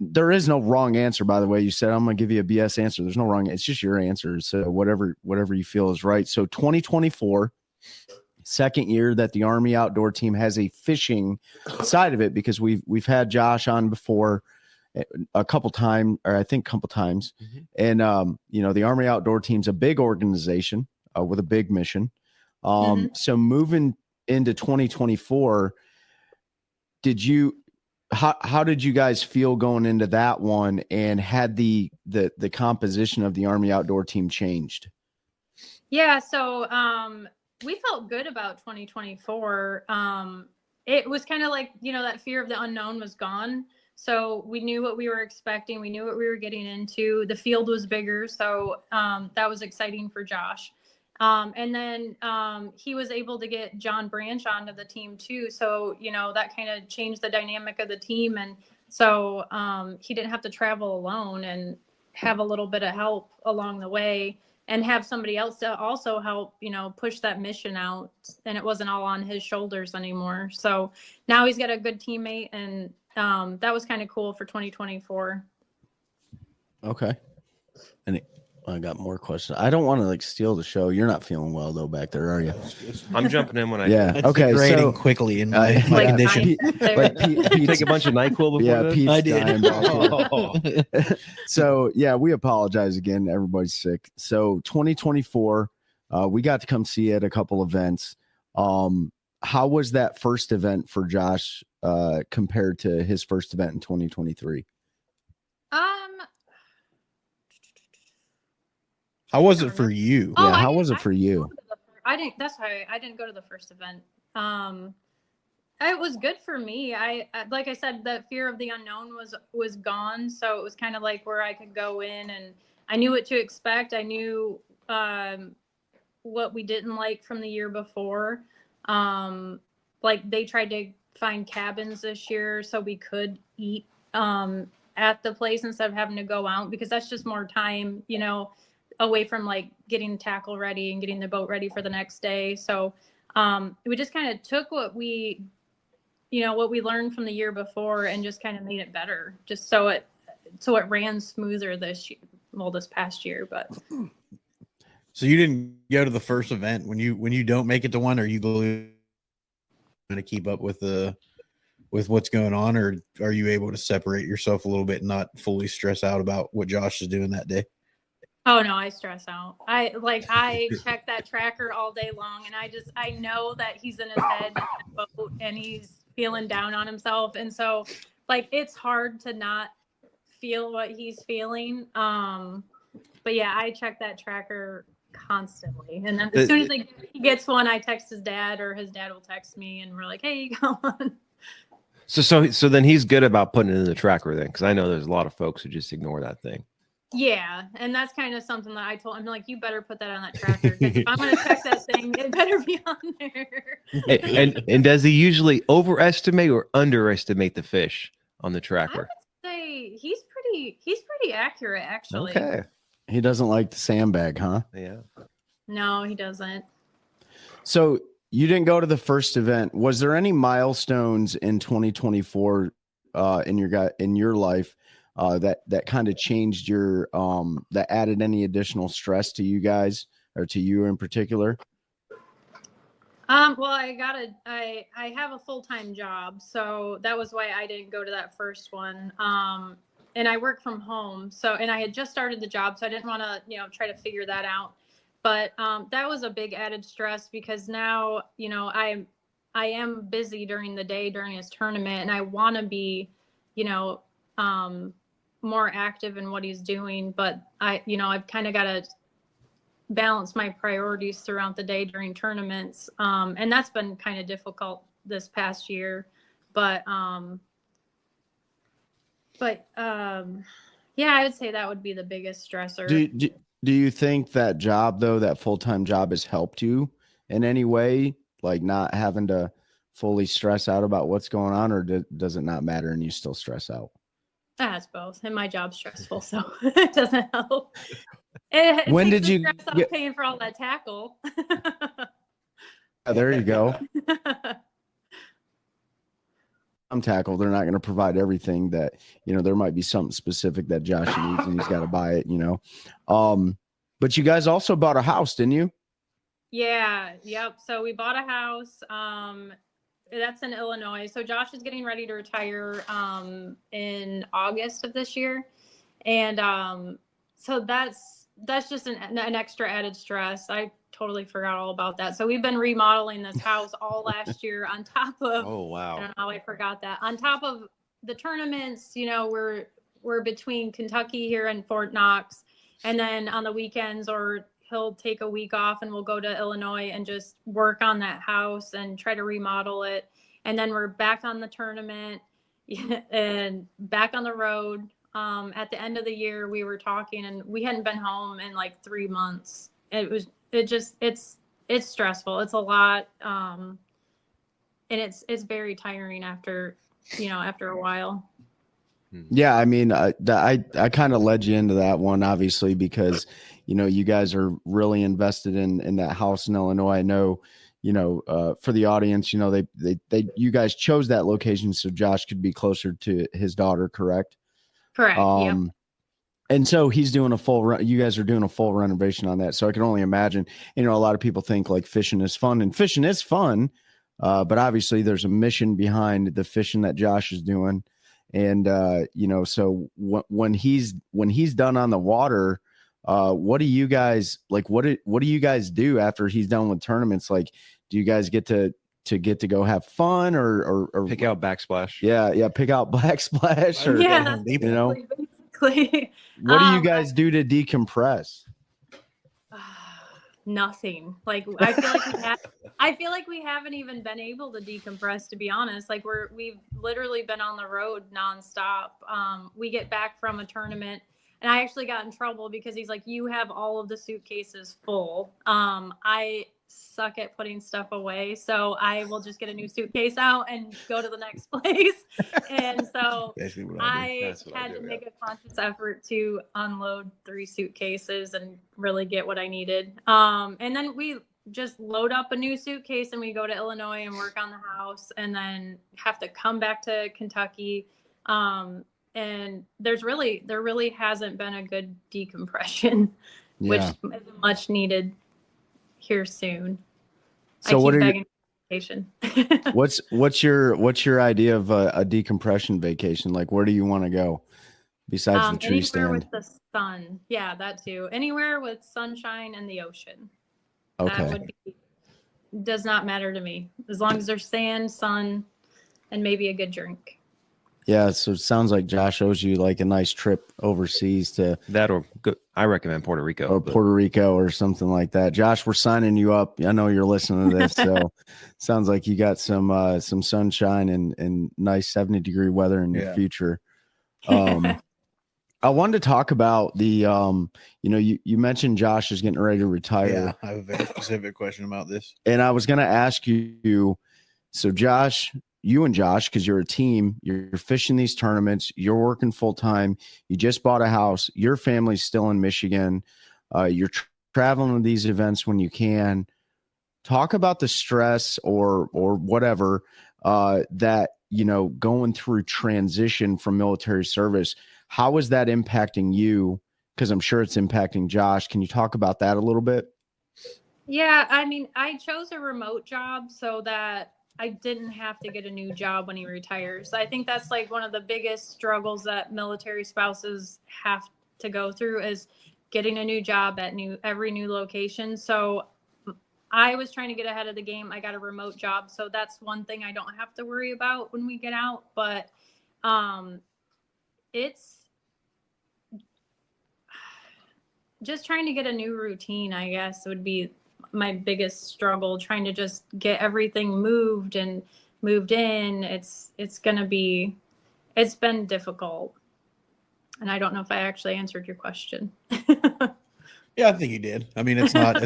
there is no wrong answer, by the way. You said I'm going to give you a BS answer. There's no wrong. It's just your answer. So whatever you feel is right. So 2024. Second year that the Army outdoor team has a fishing side of it, because we've had Josh on before, a couple times, or I think a couple times. Mhm. And, you know, the Army Outdoor Team's a big organization with a big mission. So moving into 2024, how did you guys feel going into that one, and had the composition of the Army Outdoor Team changed? Yeah, so we felt good about 2024. It was kind of like, you know, that fear of the unknown was gone. So we knew what we were expecting. We knew what we were getting into. The field was bigger. So that was exciting for Josh. And then he was able to get John Branch onto the team too. So, you know, that kind of changed the dynamic of the team. And so he didn't have to travel alone and have a little bit of help along the way, and have somebody else to also help, you know, push that mission out. And it wasn't all on his shoulders anymore. So now he's got a good teammate, and that was kind of cool for 2024. Okay. And I got more questions. I don't want to like steal the show. You're not feeling well though back there, are you? I'm jumping in when I Yeah. That's Okay. degrading So quickly in my Like condition. mindset there. like Pete's, take a bunch of NyQuil before yeah, this? Pete's I did. dying back here. Oh. So yeah, we apologize again. Everybody's sick. So 2024, we got to come see you at a couple events. How was that first event for Josh compared to his first event in 2023? How was it for you? Yeah, I how didn't- was it I for didn't you? go to I didn't. That's why I didn't go to the first event. It was good for me. Like I said, that fear of the unknown was gone. So it was kind of like where I could go in, and I knew what to expect. I knew what we didn't like from the year before. Like they tried to find cabins this year so we could eat at the place instead of having to go out, because that's just more time, you know, away from like getting the tackle ready and getting the boat ready for the next day. So we just kind of took what we learned from the year before and just kind of made it better, just so it ran smoother this past year. But So you didn't go to the first event. When you don't make it to one, are you going to keep up with what's going on, or are you able to separate yourself a little bit and not fully stress out about what Josh is doing that day? oh no, I stress out. I check that tracker all day long, and I know that he's in his head in that boat and he's feeling down on himself. And so like it's hard to not feel what he's feeling. But yeah, I check that tracker constantly. And then as soon as he gets one, I text his dad, or his dad will text me, and we're like, hey, go on. So then he's good about putting it in the tracker then, because I know there's a lot of folks who just ignore that thing. Yeah, and that's kind of something that I told him, like, you better put that on that tracker, because if I'm going to check that thing, it better be on there. And does he usually overestimate or underestimate the fish on the I tracker? would say he's pretty accurate, actually. Okay. He doesn't like the sandbag, huh? Yeah. No, he doesn't. So you didn't go to the first event. Was there any milestones in 2024 in your life that kind of changed your that added any additional stress to you guys, or to you in particular? Well, I have a full-time job, so that was why I didn't go to that first one. And I work from home, and I had just started the job, so I didn't want to, try to figure that out. But that was a big added stress, because now, I am busy during the day during his tournament, and I want to be, more active in what he's doing. But I've kind of got to balance my priorities throughout the day during tournaments. And that's been kind of difficult this past year. But yeah, I would say that would be the biggest stressor. Do you think that job, though, that full-time job, has helped you in any way, like not having to fully stress out about what's going on, or does it not matter and you still stress out? It's both, and my job's stressful, so it doesn't help. It When takes did you the stress get- off paying for all that tackle? There you go. I'm tackle. They're not going to provide everything that, there might be something specific that Josh needs and he's got to buy it, But you guys also bought a house, didn't you? Yeah. Yep. So we bought a house. That's in Illinois. So Josh is getting ready to retire in August of this year. And so that's just an extra added stress. I totally forgot all about that. So we've been remodeling this house all last year on top of, Oh, wow. I don't know how I forgot that, on top of the tournaments. You know, we're between Kentucky here and Fort Knox, and then on the weekends, or he'll take a week off and we'll go to Illinois and just work on that house and try to remodel it. And then we're back on the tournament and back on the road. At the end of the year, we were talking, and we hadn't been home in like 3 months. It's stressful. It's a lot. And it's very tiring after a while. Yeah, I mean, I kind of led you into that one, obviously, because you guys are really invested in that house in Illinois. I know, for the audience, you guys chose that location so Josh could be closer to his daughter, correct? Correct. Yep. And so he's doing a full run. You guys are doing a full renovation on that. So I can only imagine, a lot of people think like fishing is fun, and fishing is fun. But obviously there's a mission behind the fishing that Josh is doing. And, so when he's done on the water, what do you guys like? What do you guys do after he's done with tournaments? Like, do you guys get to go have fun or Pick out backsplash? Yeah. Pick out backsplash or, basically. What do you guys do to decompress? Nothing. Like, I feel like we haven't even been able to decompress, to be honest. Like we've literally been on the road nonstop. We get back from a tournament, and I actually got in trouble because he's like, you have all of the suitcases full. I suck at putting stuff away, so I will just get a new suitcase out and go to the next place. And so I had to make a conscious effort to unload 3 suitcases and really get what I needed. And then we just load up a new suitcase and we go to Illinois and work on the house, and then have to come back to Kentucky. And there really hasn't been a good decompression, which is much needed here soon. So what are vacation. what's your idea of a decompression vacation? Like, where do you want to go besides the tree stand? Anywhere with the sun. Yeah, that too. Anywhere with sunshine and the ocean. Okay. Does not matter to me, as long as there's sand, sun, and maybe a good drink. Yeah, so it sounds like Josh owes you like a nice trip overseas to that, or I recommend Puerto Rico or something like that. Josh, we're signing you up. I know you're listening to this, so sounds like you got some sunshine and nice 70-degree weather in your future. I wanted to talk about the you mentioned Josh is getting ready to retire. Yeah, I have a very specific question about this, and I was going to ask you. So Josh, you and Josh, because you're a team, you're fishing these tournaments, you're working full time, you just bought a house, your family's still in Michigan, you're traveling to these events when you can. Talk about the stress or whatever that going through transition from military service. How is that impacting you? Because I'm sure it's impacting Josh. Can you talk about that a little bit? Yeah, I mean, I chose a remote job so that I didn't have to get a new job when he retires. I think that's like one of the biggest struggles that military spouses have to go through, is getting a new job at every new location. So I was trying to get ahead of the game. I got a remote job, so that's one thing I don't have to worry about when we get out. But it's just trying to get a new routine, I guess, would be my biggest struggle, trying to just get everything moved and moved in. It's been difficult. And I don't know if I actually answered your question. Yeah, I think you did. I mean, it's not,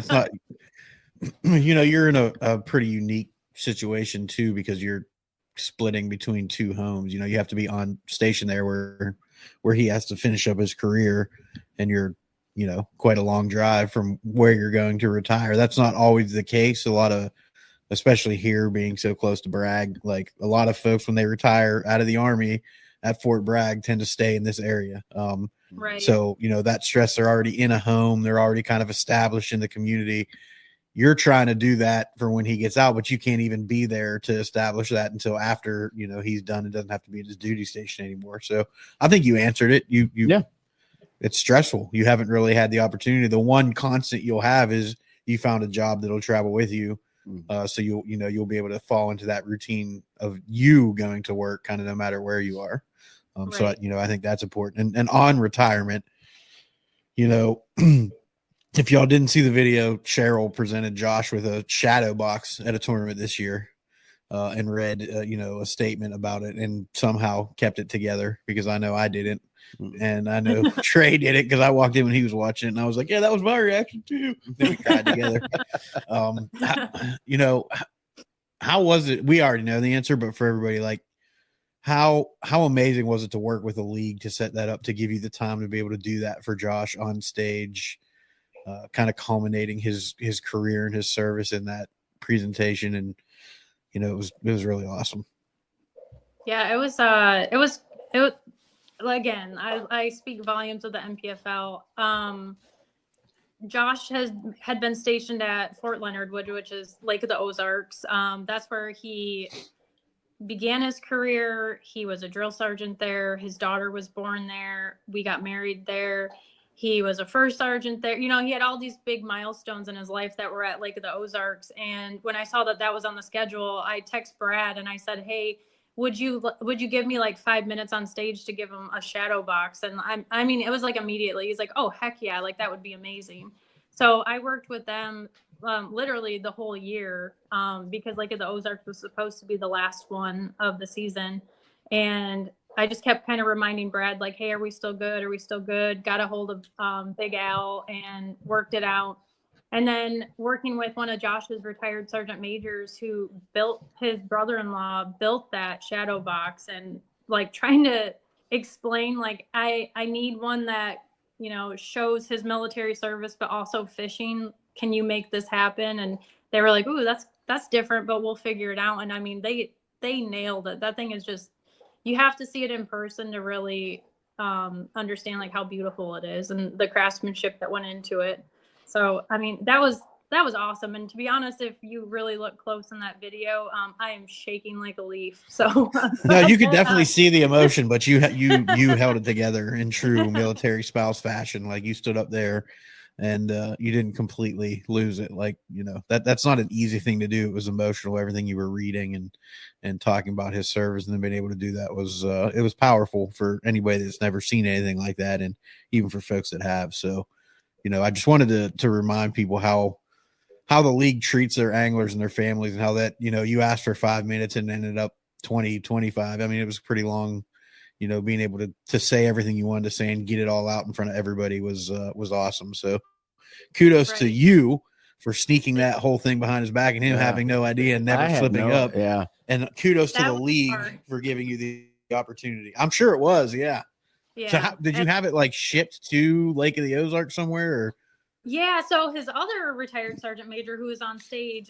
you're in a pretty unique situation too, because you're splitting between 2 homes. You have to be on station there where he has to finish up his career, and you're quite a long drive from where you're going to retire. That's not always the case. Especially here being so close to Bragg, like a lot of folks, when they retire out of the Army at Fort Bragg, tend to stay in this area. Right. So, that stress, they're already in a home. They're already kind of established in the community. you're trying to do that for when he gets out, but you can't even be there to establish that until after, he's done and doesn't have to be at his duty station anymore. So I think you answered it. Yeah. It's stressful. You haven't really had the opportunity. The one constant you'll have is you found a job that'll travel with you. So you'll be able to fall into that routine of you going to work kind of no matter where you are. Right. So, I think that's important. And on retirement, if y'all didn't see the video, Cheryl presented Josh with a shadow box at a tournament this year and read, a statement about it and somehow kept it together, because I know I didn't. And I know Trey did it because I walked in when he was watching it and I was like, yeah, that was my reaction too. Then we cried together. How was it? We already know the answer, but for everybody, like how amazing was it to work with a league to set that up, to give you the time to be able to do that for Josh on stage, kind of culminating his career and his service in that presentation. And, it was really awesome. Yeah, it was again, I speak volumes of the NPFL. Josh had been stationed at Fort Leonard Wood, which is Lake of the Ozarks. That's where he began his career. He was a drill sergeant there. His daughter was born there. We got married there. He was a first sergeant there. He had all these big milestones in his life that were at Lake of the Ozarks. And when I saw that was on the schedule, I text Brad and I said, hey, would you give me like 5 minutes on stage to give him a shadow box? And I mean, it was like immediately. He's like, oh, heck yeah. Like that would be amazing. So I worked with them literally the whole year because Lake of the Ozarks was supposed to be the last one of the season. And I just kept kind of reminding Brad, like, hey, are we still good? Are we still good? Got a hold of Big Al and worked it out. And then working with one of Josh's retired sergeant majors who his brother-in-law built that shadow box, and like trying to explain, like, I need one that, shows his military service, but also fishing. Can you make this happen? And they were like, ooh, that's different, but we'll figure it out. And I mean, they nailed it. That thing is just, you have to see it in person to really understand like how beautiful it is and the craftsmanship that went into it. So, I mean, that was awesome. And to be honest, if you really look close in that video, I am shaking like a leaf. So no, you could definitely see the emotion, but you held it together in true military spouse fashion. Like you stood up there and you didn't completely lose it. Like, that's not an easy thing to do. It was emotional. Everything you were reading and talking about his service and then being able to do that was, it was powerful for anybody that's never seen anything like that. And even for folks that have. So, I just wanted to remind people how the league treats their anglers and their families, and how that, you asked for 5 minutes and ended up 20, 25. I mean, it was pretty long, being able to say everything you wanted to say and get it all out in front of everybody was awesome. So kudos to you for sneaking that whole thing behind his back and him having no idea and never slipping up. Yeah. And kudos to the league for giving you the opportunity. I'm sure it was. Yeah. Yeah. So did you have it like shipped to Lake of the Ozarks somewhere, or? Yeah. So his other retired sergeant major who was on stage,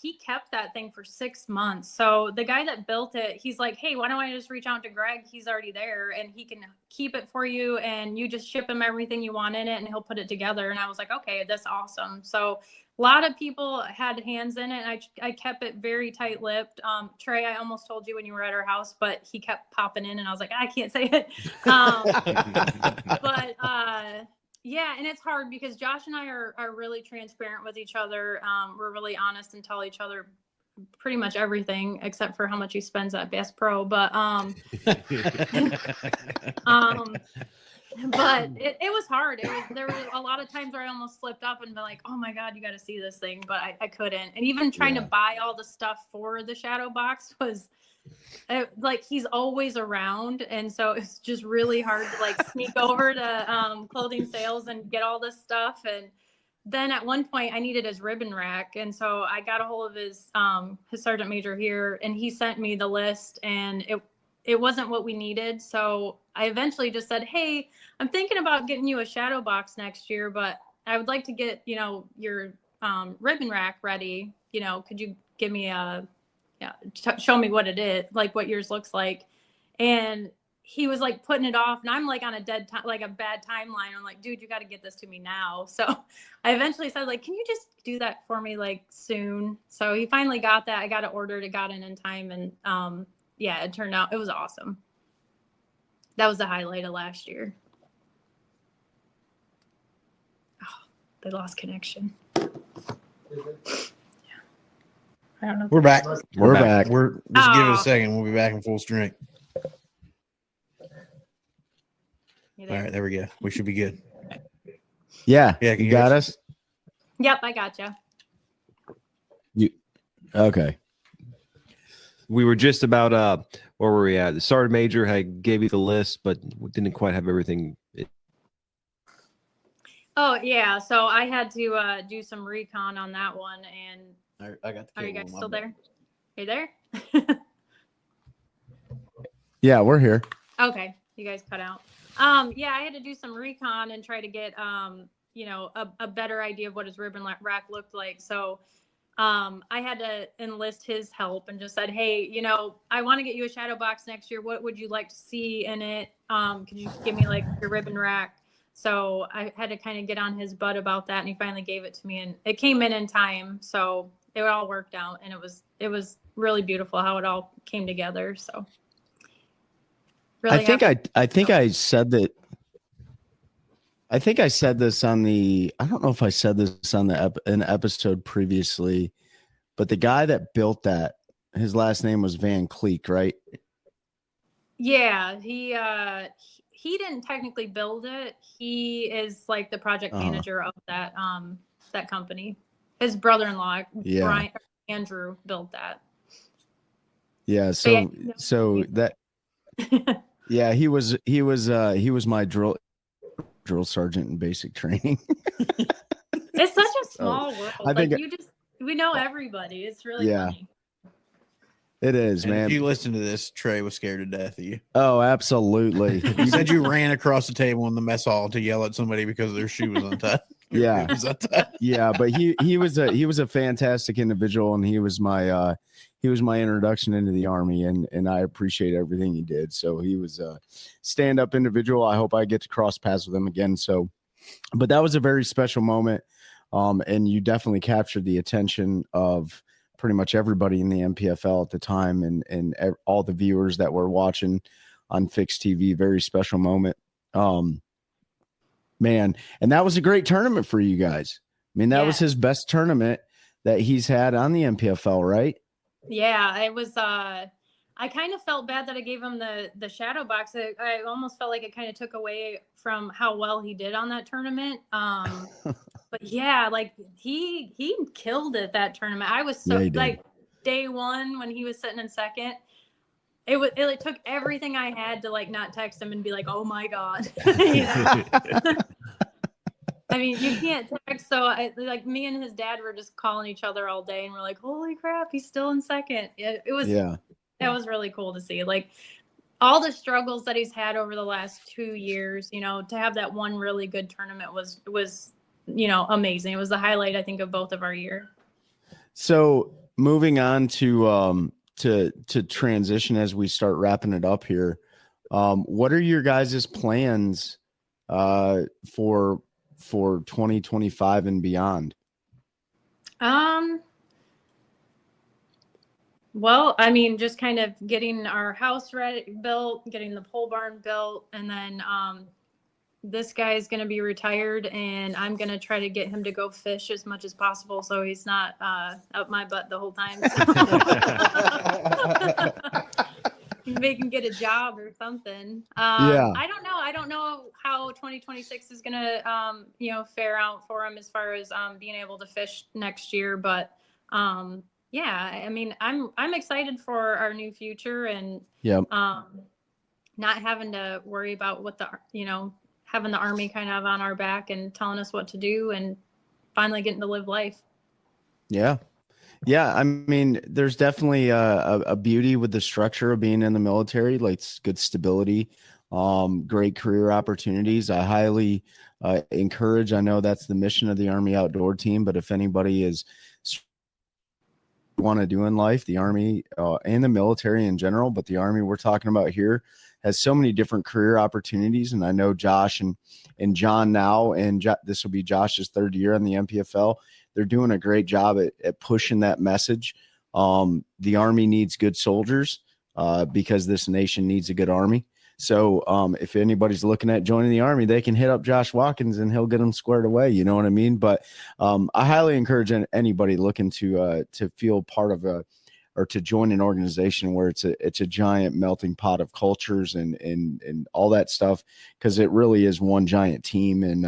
he kept that thing for 6 months. So the guy that built it, he's like, hey, why don't I just reach out to Greg? He's already there and he can keep it for you. And you just ship him everything you want in it and he'll put it together. And I was like, okay, that's awesome. So a lot of people had hands in it. And I kept it very tight-lipped. Trey, I almost told you when you were at our house, but he kept popping in and I was like, I can't say it. But yeah, and it's hard because Josh and I are really transparent with each other. We're really honest and tell each other pretty much everything except for how much he spends at Bass Pro. But but it was hard. There were a lot of times where I almost slipped up and been like, oh my God, you got to see this thing. But I couldn't. And even trying to buy all the stuff for the shadow box was like, he's always around. And so it's just really hard to like sneak over to clothing sales and get all this stuff. And then at one point I needed his ribbon rack. And so I got a hold of his sergeant major here and he sent me the list and it wasn't what we needed. So I eventually just said, hey, I'm thinking about getting you a shadow box next year, but I would like to get, your ribbon rack ready. Could you give me show me what it is, like what yours looks like. And he was like putting it off, and I'm like on a dead time, like a bad timeline. I'm like, dude, you got to get this to me now. So I eventually said, like, can you just do that for me like soon? So he finally got that. I got it ordered. It got in time, and yeah, it turned out, it was awesome. That was the highlight of last year. Oh, they lost connection. Yeah. I don't know. We're back. We're back. Just give it a second. We'll be back in full strength. All right, there we go. We should be good. Yeah. Yeah, You got us? Yep, I gotcha. Okay. We were just about where were we at? The Sergeant Major had gave you the list, but didn't quite have everything. Oh yeah, so I had to do some recon on that one, and I got the are you cable guys on my still belt. there? Are you there? Yeah, we're here. Okay, you guys cut out. Yeah, I had to do some recon and try to get you know, a better idea of what his ribbon rack looked like. So I had to enlist his help and just said, hey, you know, I want to get you a shadow box next year. What would you like to see in it? Could you give me like your ribbon rack? So I had to kind of get on his butt about that, and he finally gave it to me, and it came in time. So it all worked out, and it was really beautiful how it all came together. So really I think I said that. I think I said this on the. I don't know if I said this on an episode previously, but the guy that built that, his last name was Van Cleek, right? Yeah, he didn't technically build it. He is like the project manager of that that company. His brother-in-law, Yeah. Andrew, built that. Yeah. So that. Yeah, he was my drill sergeant in basic training. It's such a small world. I think we know everybody. It's really funny. It is, And man. if you listen to this, Trey was scared to death of you. Oh, absolutely. You said you ran across the table in the mess hall to yell at somebody because their shoe was untied. Yeah. Yeah, but he was a fantastic individual, and he was my introduction into the Army, and I appreciate everything he did. So he was a stand-up individual. I hope I get to cross paths with him again. So, but that was a very special moment. And you definitely captured the attention of pretty much everybody in the NPFL at the time, and all the viewers that were watching on fixed TV. Very special moment. Man, and that was a great tournament for you guys. I mean, that was his best tournament that he's had on the NPFL, right? Yeah, it was. I kind of felt bad that I gave him the shadow box. I almost felt like it kind of took away from how well he did on that tournament. But yeah, like he killed it that tournament. I was so like day one when he was sitting in second. It took everything I had to like not text him and be like, oh my God. I mean, you can't text. So like me and his dad were just calling each other all day, and we're like, holy crap, he's still in second. It was that was really cool to see. Like all the struggles that he's had over the last 2 years, you know, to have that one really good tournament was, you know, amazing. It was the highlight, I think, of both of our year. So moving on to transition as we start wrapping it up here. What are your guys' plans for 2025 and beyond? Well, I mean, just kind of getting our house built, getting the pole barn built, and then this guy is going to be retired, and I'm going to try to get him to go fish as much as possible so he's not up my butt the whole time. Maybe can get a job or something. I don't know how 2026 is going to, you know, fare out for him as far as being able to fish next year. But yeah, I mean, I'm excited for our new future, and not having to worry about what having the Army kind of on our back and telling us what to do, and finally getting to live life. Yeah. Yeah. I mean, there's definitely a beauty with the structure of being in the military, like good stability, great career opportunities. I highly encourage, I know that's the mission of the Army Outdoor Team, but if anybody is want to do in life, the Army and the military in general, but the Army we're talking about here has so many different career opportunities. And I know Josh and John now, and this will be Josh's 3rd year in the NPFL. They're doing a great job at pushing that message. The Army needs good soldiers because this nation needs a good Army. So if anybody's looking at joining the Army, they can hit up Josh Watkins and he'll get them squared away. You know what I mean? But I highly encourage anybody looking to feel part of or to join an organization where it's a giant melting pot of cultures and all that stuff, because it really is one giant team. And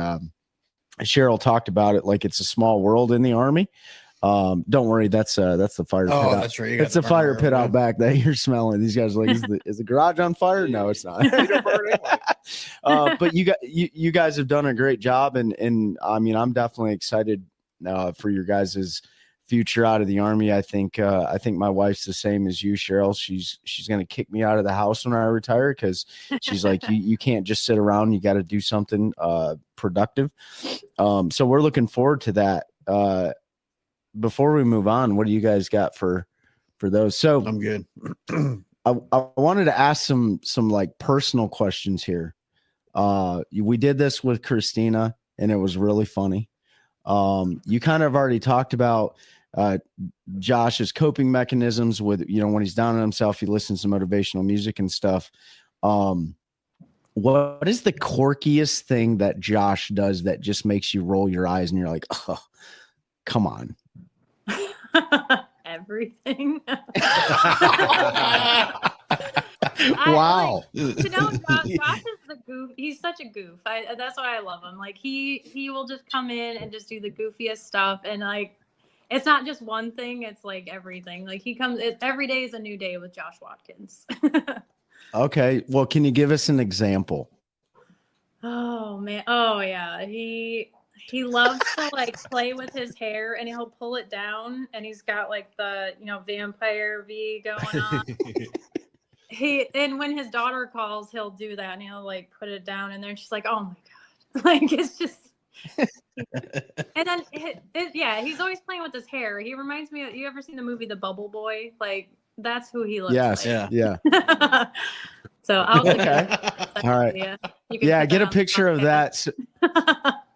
Cheryl talked about it like it's a small world in the Army. Don't worry, that's the fire pit. That's right. It's a fire pit out back that you're smelling. These guys are like, is the garage on fire? No, it's not. But you guys have done a great job, and I mean, I'm definitely excited for your guys' future out of the Army. I think my wife's the same as you, Cheryl. She's gonna kick me out of the house when I retire, because she's like, you can't just sit around. You got to do something productive. So we're looking forward to that. Before we move on, what do you guys got for those? So I'm good. I wanted to ask some like personal questions here. We did this with Christina and it was really funny. You kind of already talked about Josh's coping mechanisms with, when he's down on himself, he listens to motivational music and stuff. What is the quirkiest thing that Josh does that just makes you roll your eyes and you're like, oh, come on? Everything. Wow. Josh is the goof. He's such a goof. That's why I love him. Like he will just come in and just do the goofiest stuff, and like it's not just one thing, it's like everything. Like every day is a new day with Josh Watkins. Okay, well, can you give us an example? Oh man. Oh yeah. He loves to like play with his hair, and he'll pull it down, and he's got like the vampire V going on. And when his daughter calls, he'll do that, and he'll like put it down in there, and she's like, oh my god. Like it's just and then he's always playing with his hair. He reminds me of, you ever seen the movie The Bubble Boy? Like that's who he looks like. Yeah. So I'll all right. Get a picture of that.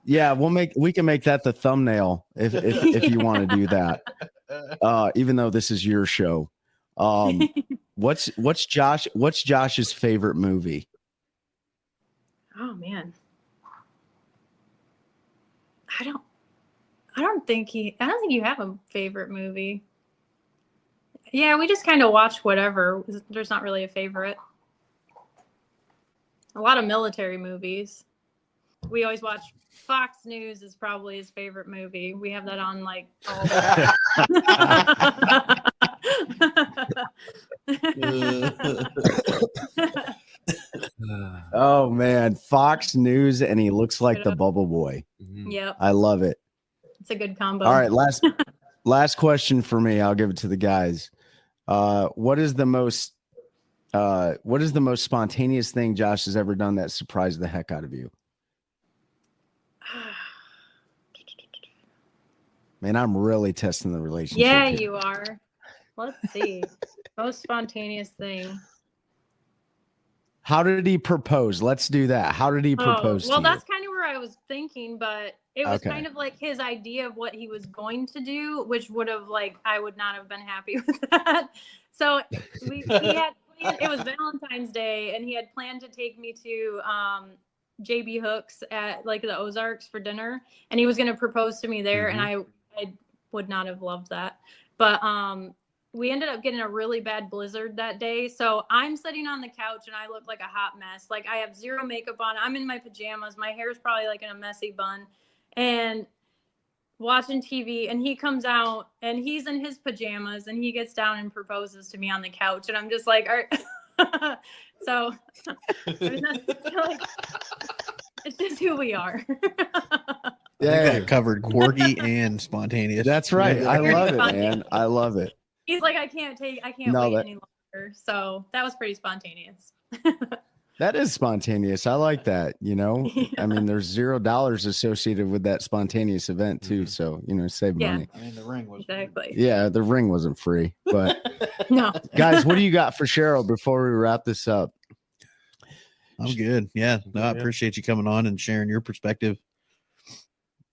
Yeah, we can make that the thumbnail if you want to do that. Even though this is your show. What's Josh's favorite movie? Oh man. I don't think you have a favorite movie. Yeah, we just kind of watch whatever. There's not really a favorite. A lot of military movies. We always watch Fox News is probably his favorite movie. We have that on like all the Oh man, Fox News, and he looks like the Bubble Boy. Yep. I love it. It's a good combo. All right, last question for me. I'll give it to the guys. What is the most spontaneous thing Josh has ever done that surprised the heck out of you? Man, I'm really testing the relationship. Yeah, here. you are. Let's see. Most spontaneous thing. How did he propose? Let's do that. How did he propose to you? That's kind of where I was thinking, but it was kind of like his idea of what he was going to do, which would have I would not have been happy with that. So it was Valentine's Day, and he had planned to take me to JB Hooks at like the Ozarks for dinner, and he was going to propose to me there. And I would not have loved that, but we ended up getting a really bad blizzard that day. So I'm sitting on the couch and I look like a hot mess. Like I have zero makeup on. I'm in my pajamas. My hair is probably like in a messy bun, and watching TV. And he comes out and he's in his pajamas, and he gets down and proposes to me on the couch. And I'm just like, all right. So I mean, it's just who we are. Yeah, that covered quirky and spontaneous. That's right. I love it, man. I love it. He's like, I can't wait any longer. So that was pretty spontaneous. That is spontaneous. I like that. Yeah. I mean, there's $0 associated with that spontaneous event too. So, save money. I mean, the ring was exactly. Yeah, the ring wasn't free. But no. Guys, what do you got for Cheryl before we wrap this up? I'm good. Yeah. No, I appreciate you coming on and sharing your perspective.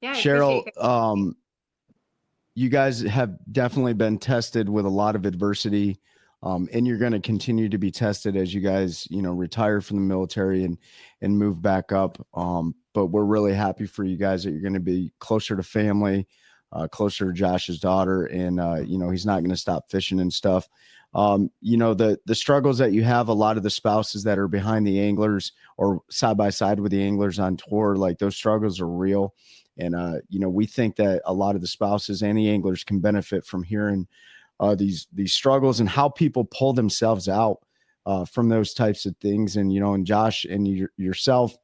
Yeah, Cheryl, you guys have definitely been tested with a lot of adversity, and you're going to continue to be tested as you guys, retire from the military and move back up. But we're really happy for you guys that you're going to be closer to family, closer to Josh's daughter, and he's not going to stop fishing and stuff. The struggles that you have, a lot of the spouses that are behind the anglers or side by side with the anglers on tour, like those struggles are real. And, we think that a lot of the spouses and the anglers can benefit from hearing these struggles and how people pull themselves out from those types of things. And, and Josh and yourself,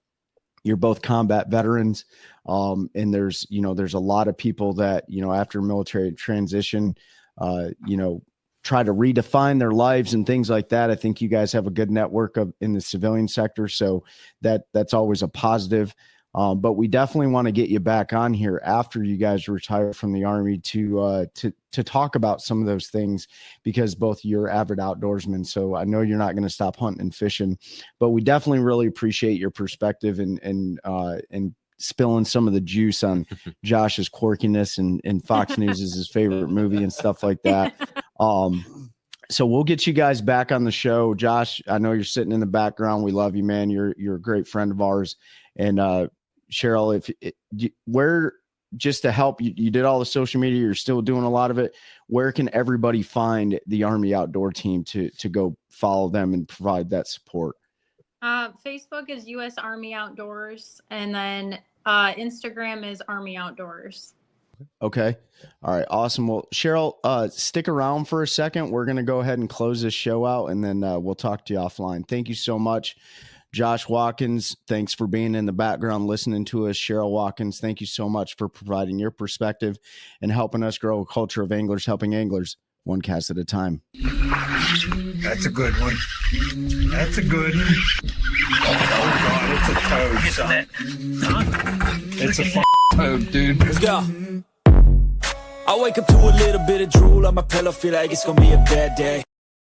you're both combat veterans. And there's a lot of people that, after military transition, try to redefine their lives and things like that. I think you guys have a good network in the civilian sector. So that's always a positive. But we definitely want to get you back on here after you guys retire from the Army to talk about some of those things, because both you're avid outdoorsmen. So I know you're not going to stop hunting and fishing, but we definitely really appreciate your perspective and spilling some of the juice on Josh's quirkiness and Fox News is his favorite movie and stuff like that. So we'll get you guys back on the show. Josh, I know you're sitting in the background. We love you, man. You're a great friend of ours. And Cheryl, just to help you did all the social media, you're still doing a lot of it. Where can everybody find the Army Outdoor Team to go follow them and provide that support? Facebook is U.S. Army Outdoors, and then Instagram is Army Outdoors. Okay. All right. Awesome. Well, Cheryl, stick around for a second. We're going to go ahead and close this show out, and then we'll talk to you offline. Thank you so much. Josh Watkins, thanks for being in the background, listening to us. Cheryl Watkins, thank you so much for providing your perspective and helping us grow a culture of anglers, helping anglers one cast at a time. That's a good one. That's a good one. Oh, God, it's a toad, son. It's a toad, dude. Let's go. I wake up to a little bit of drool on my pillow, feel like it's gonna be a bad day.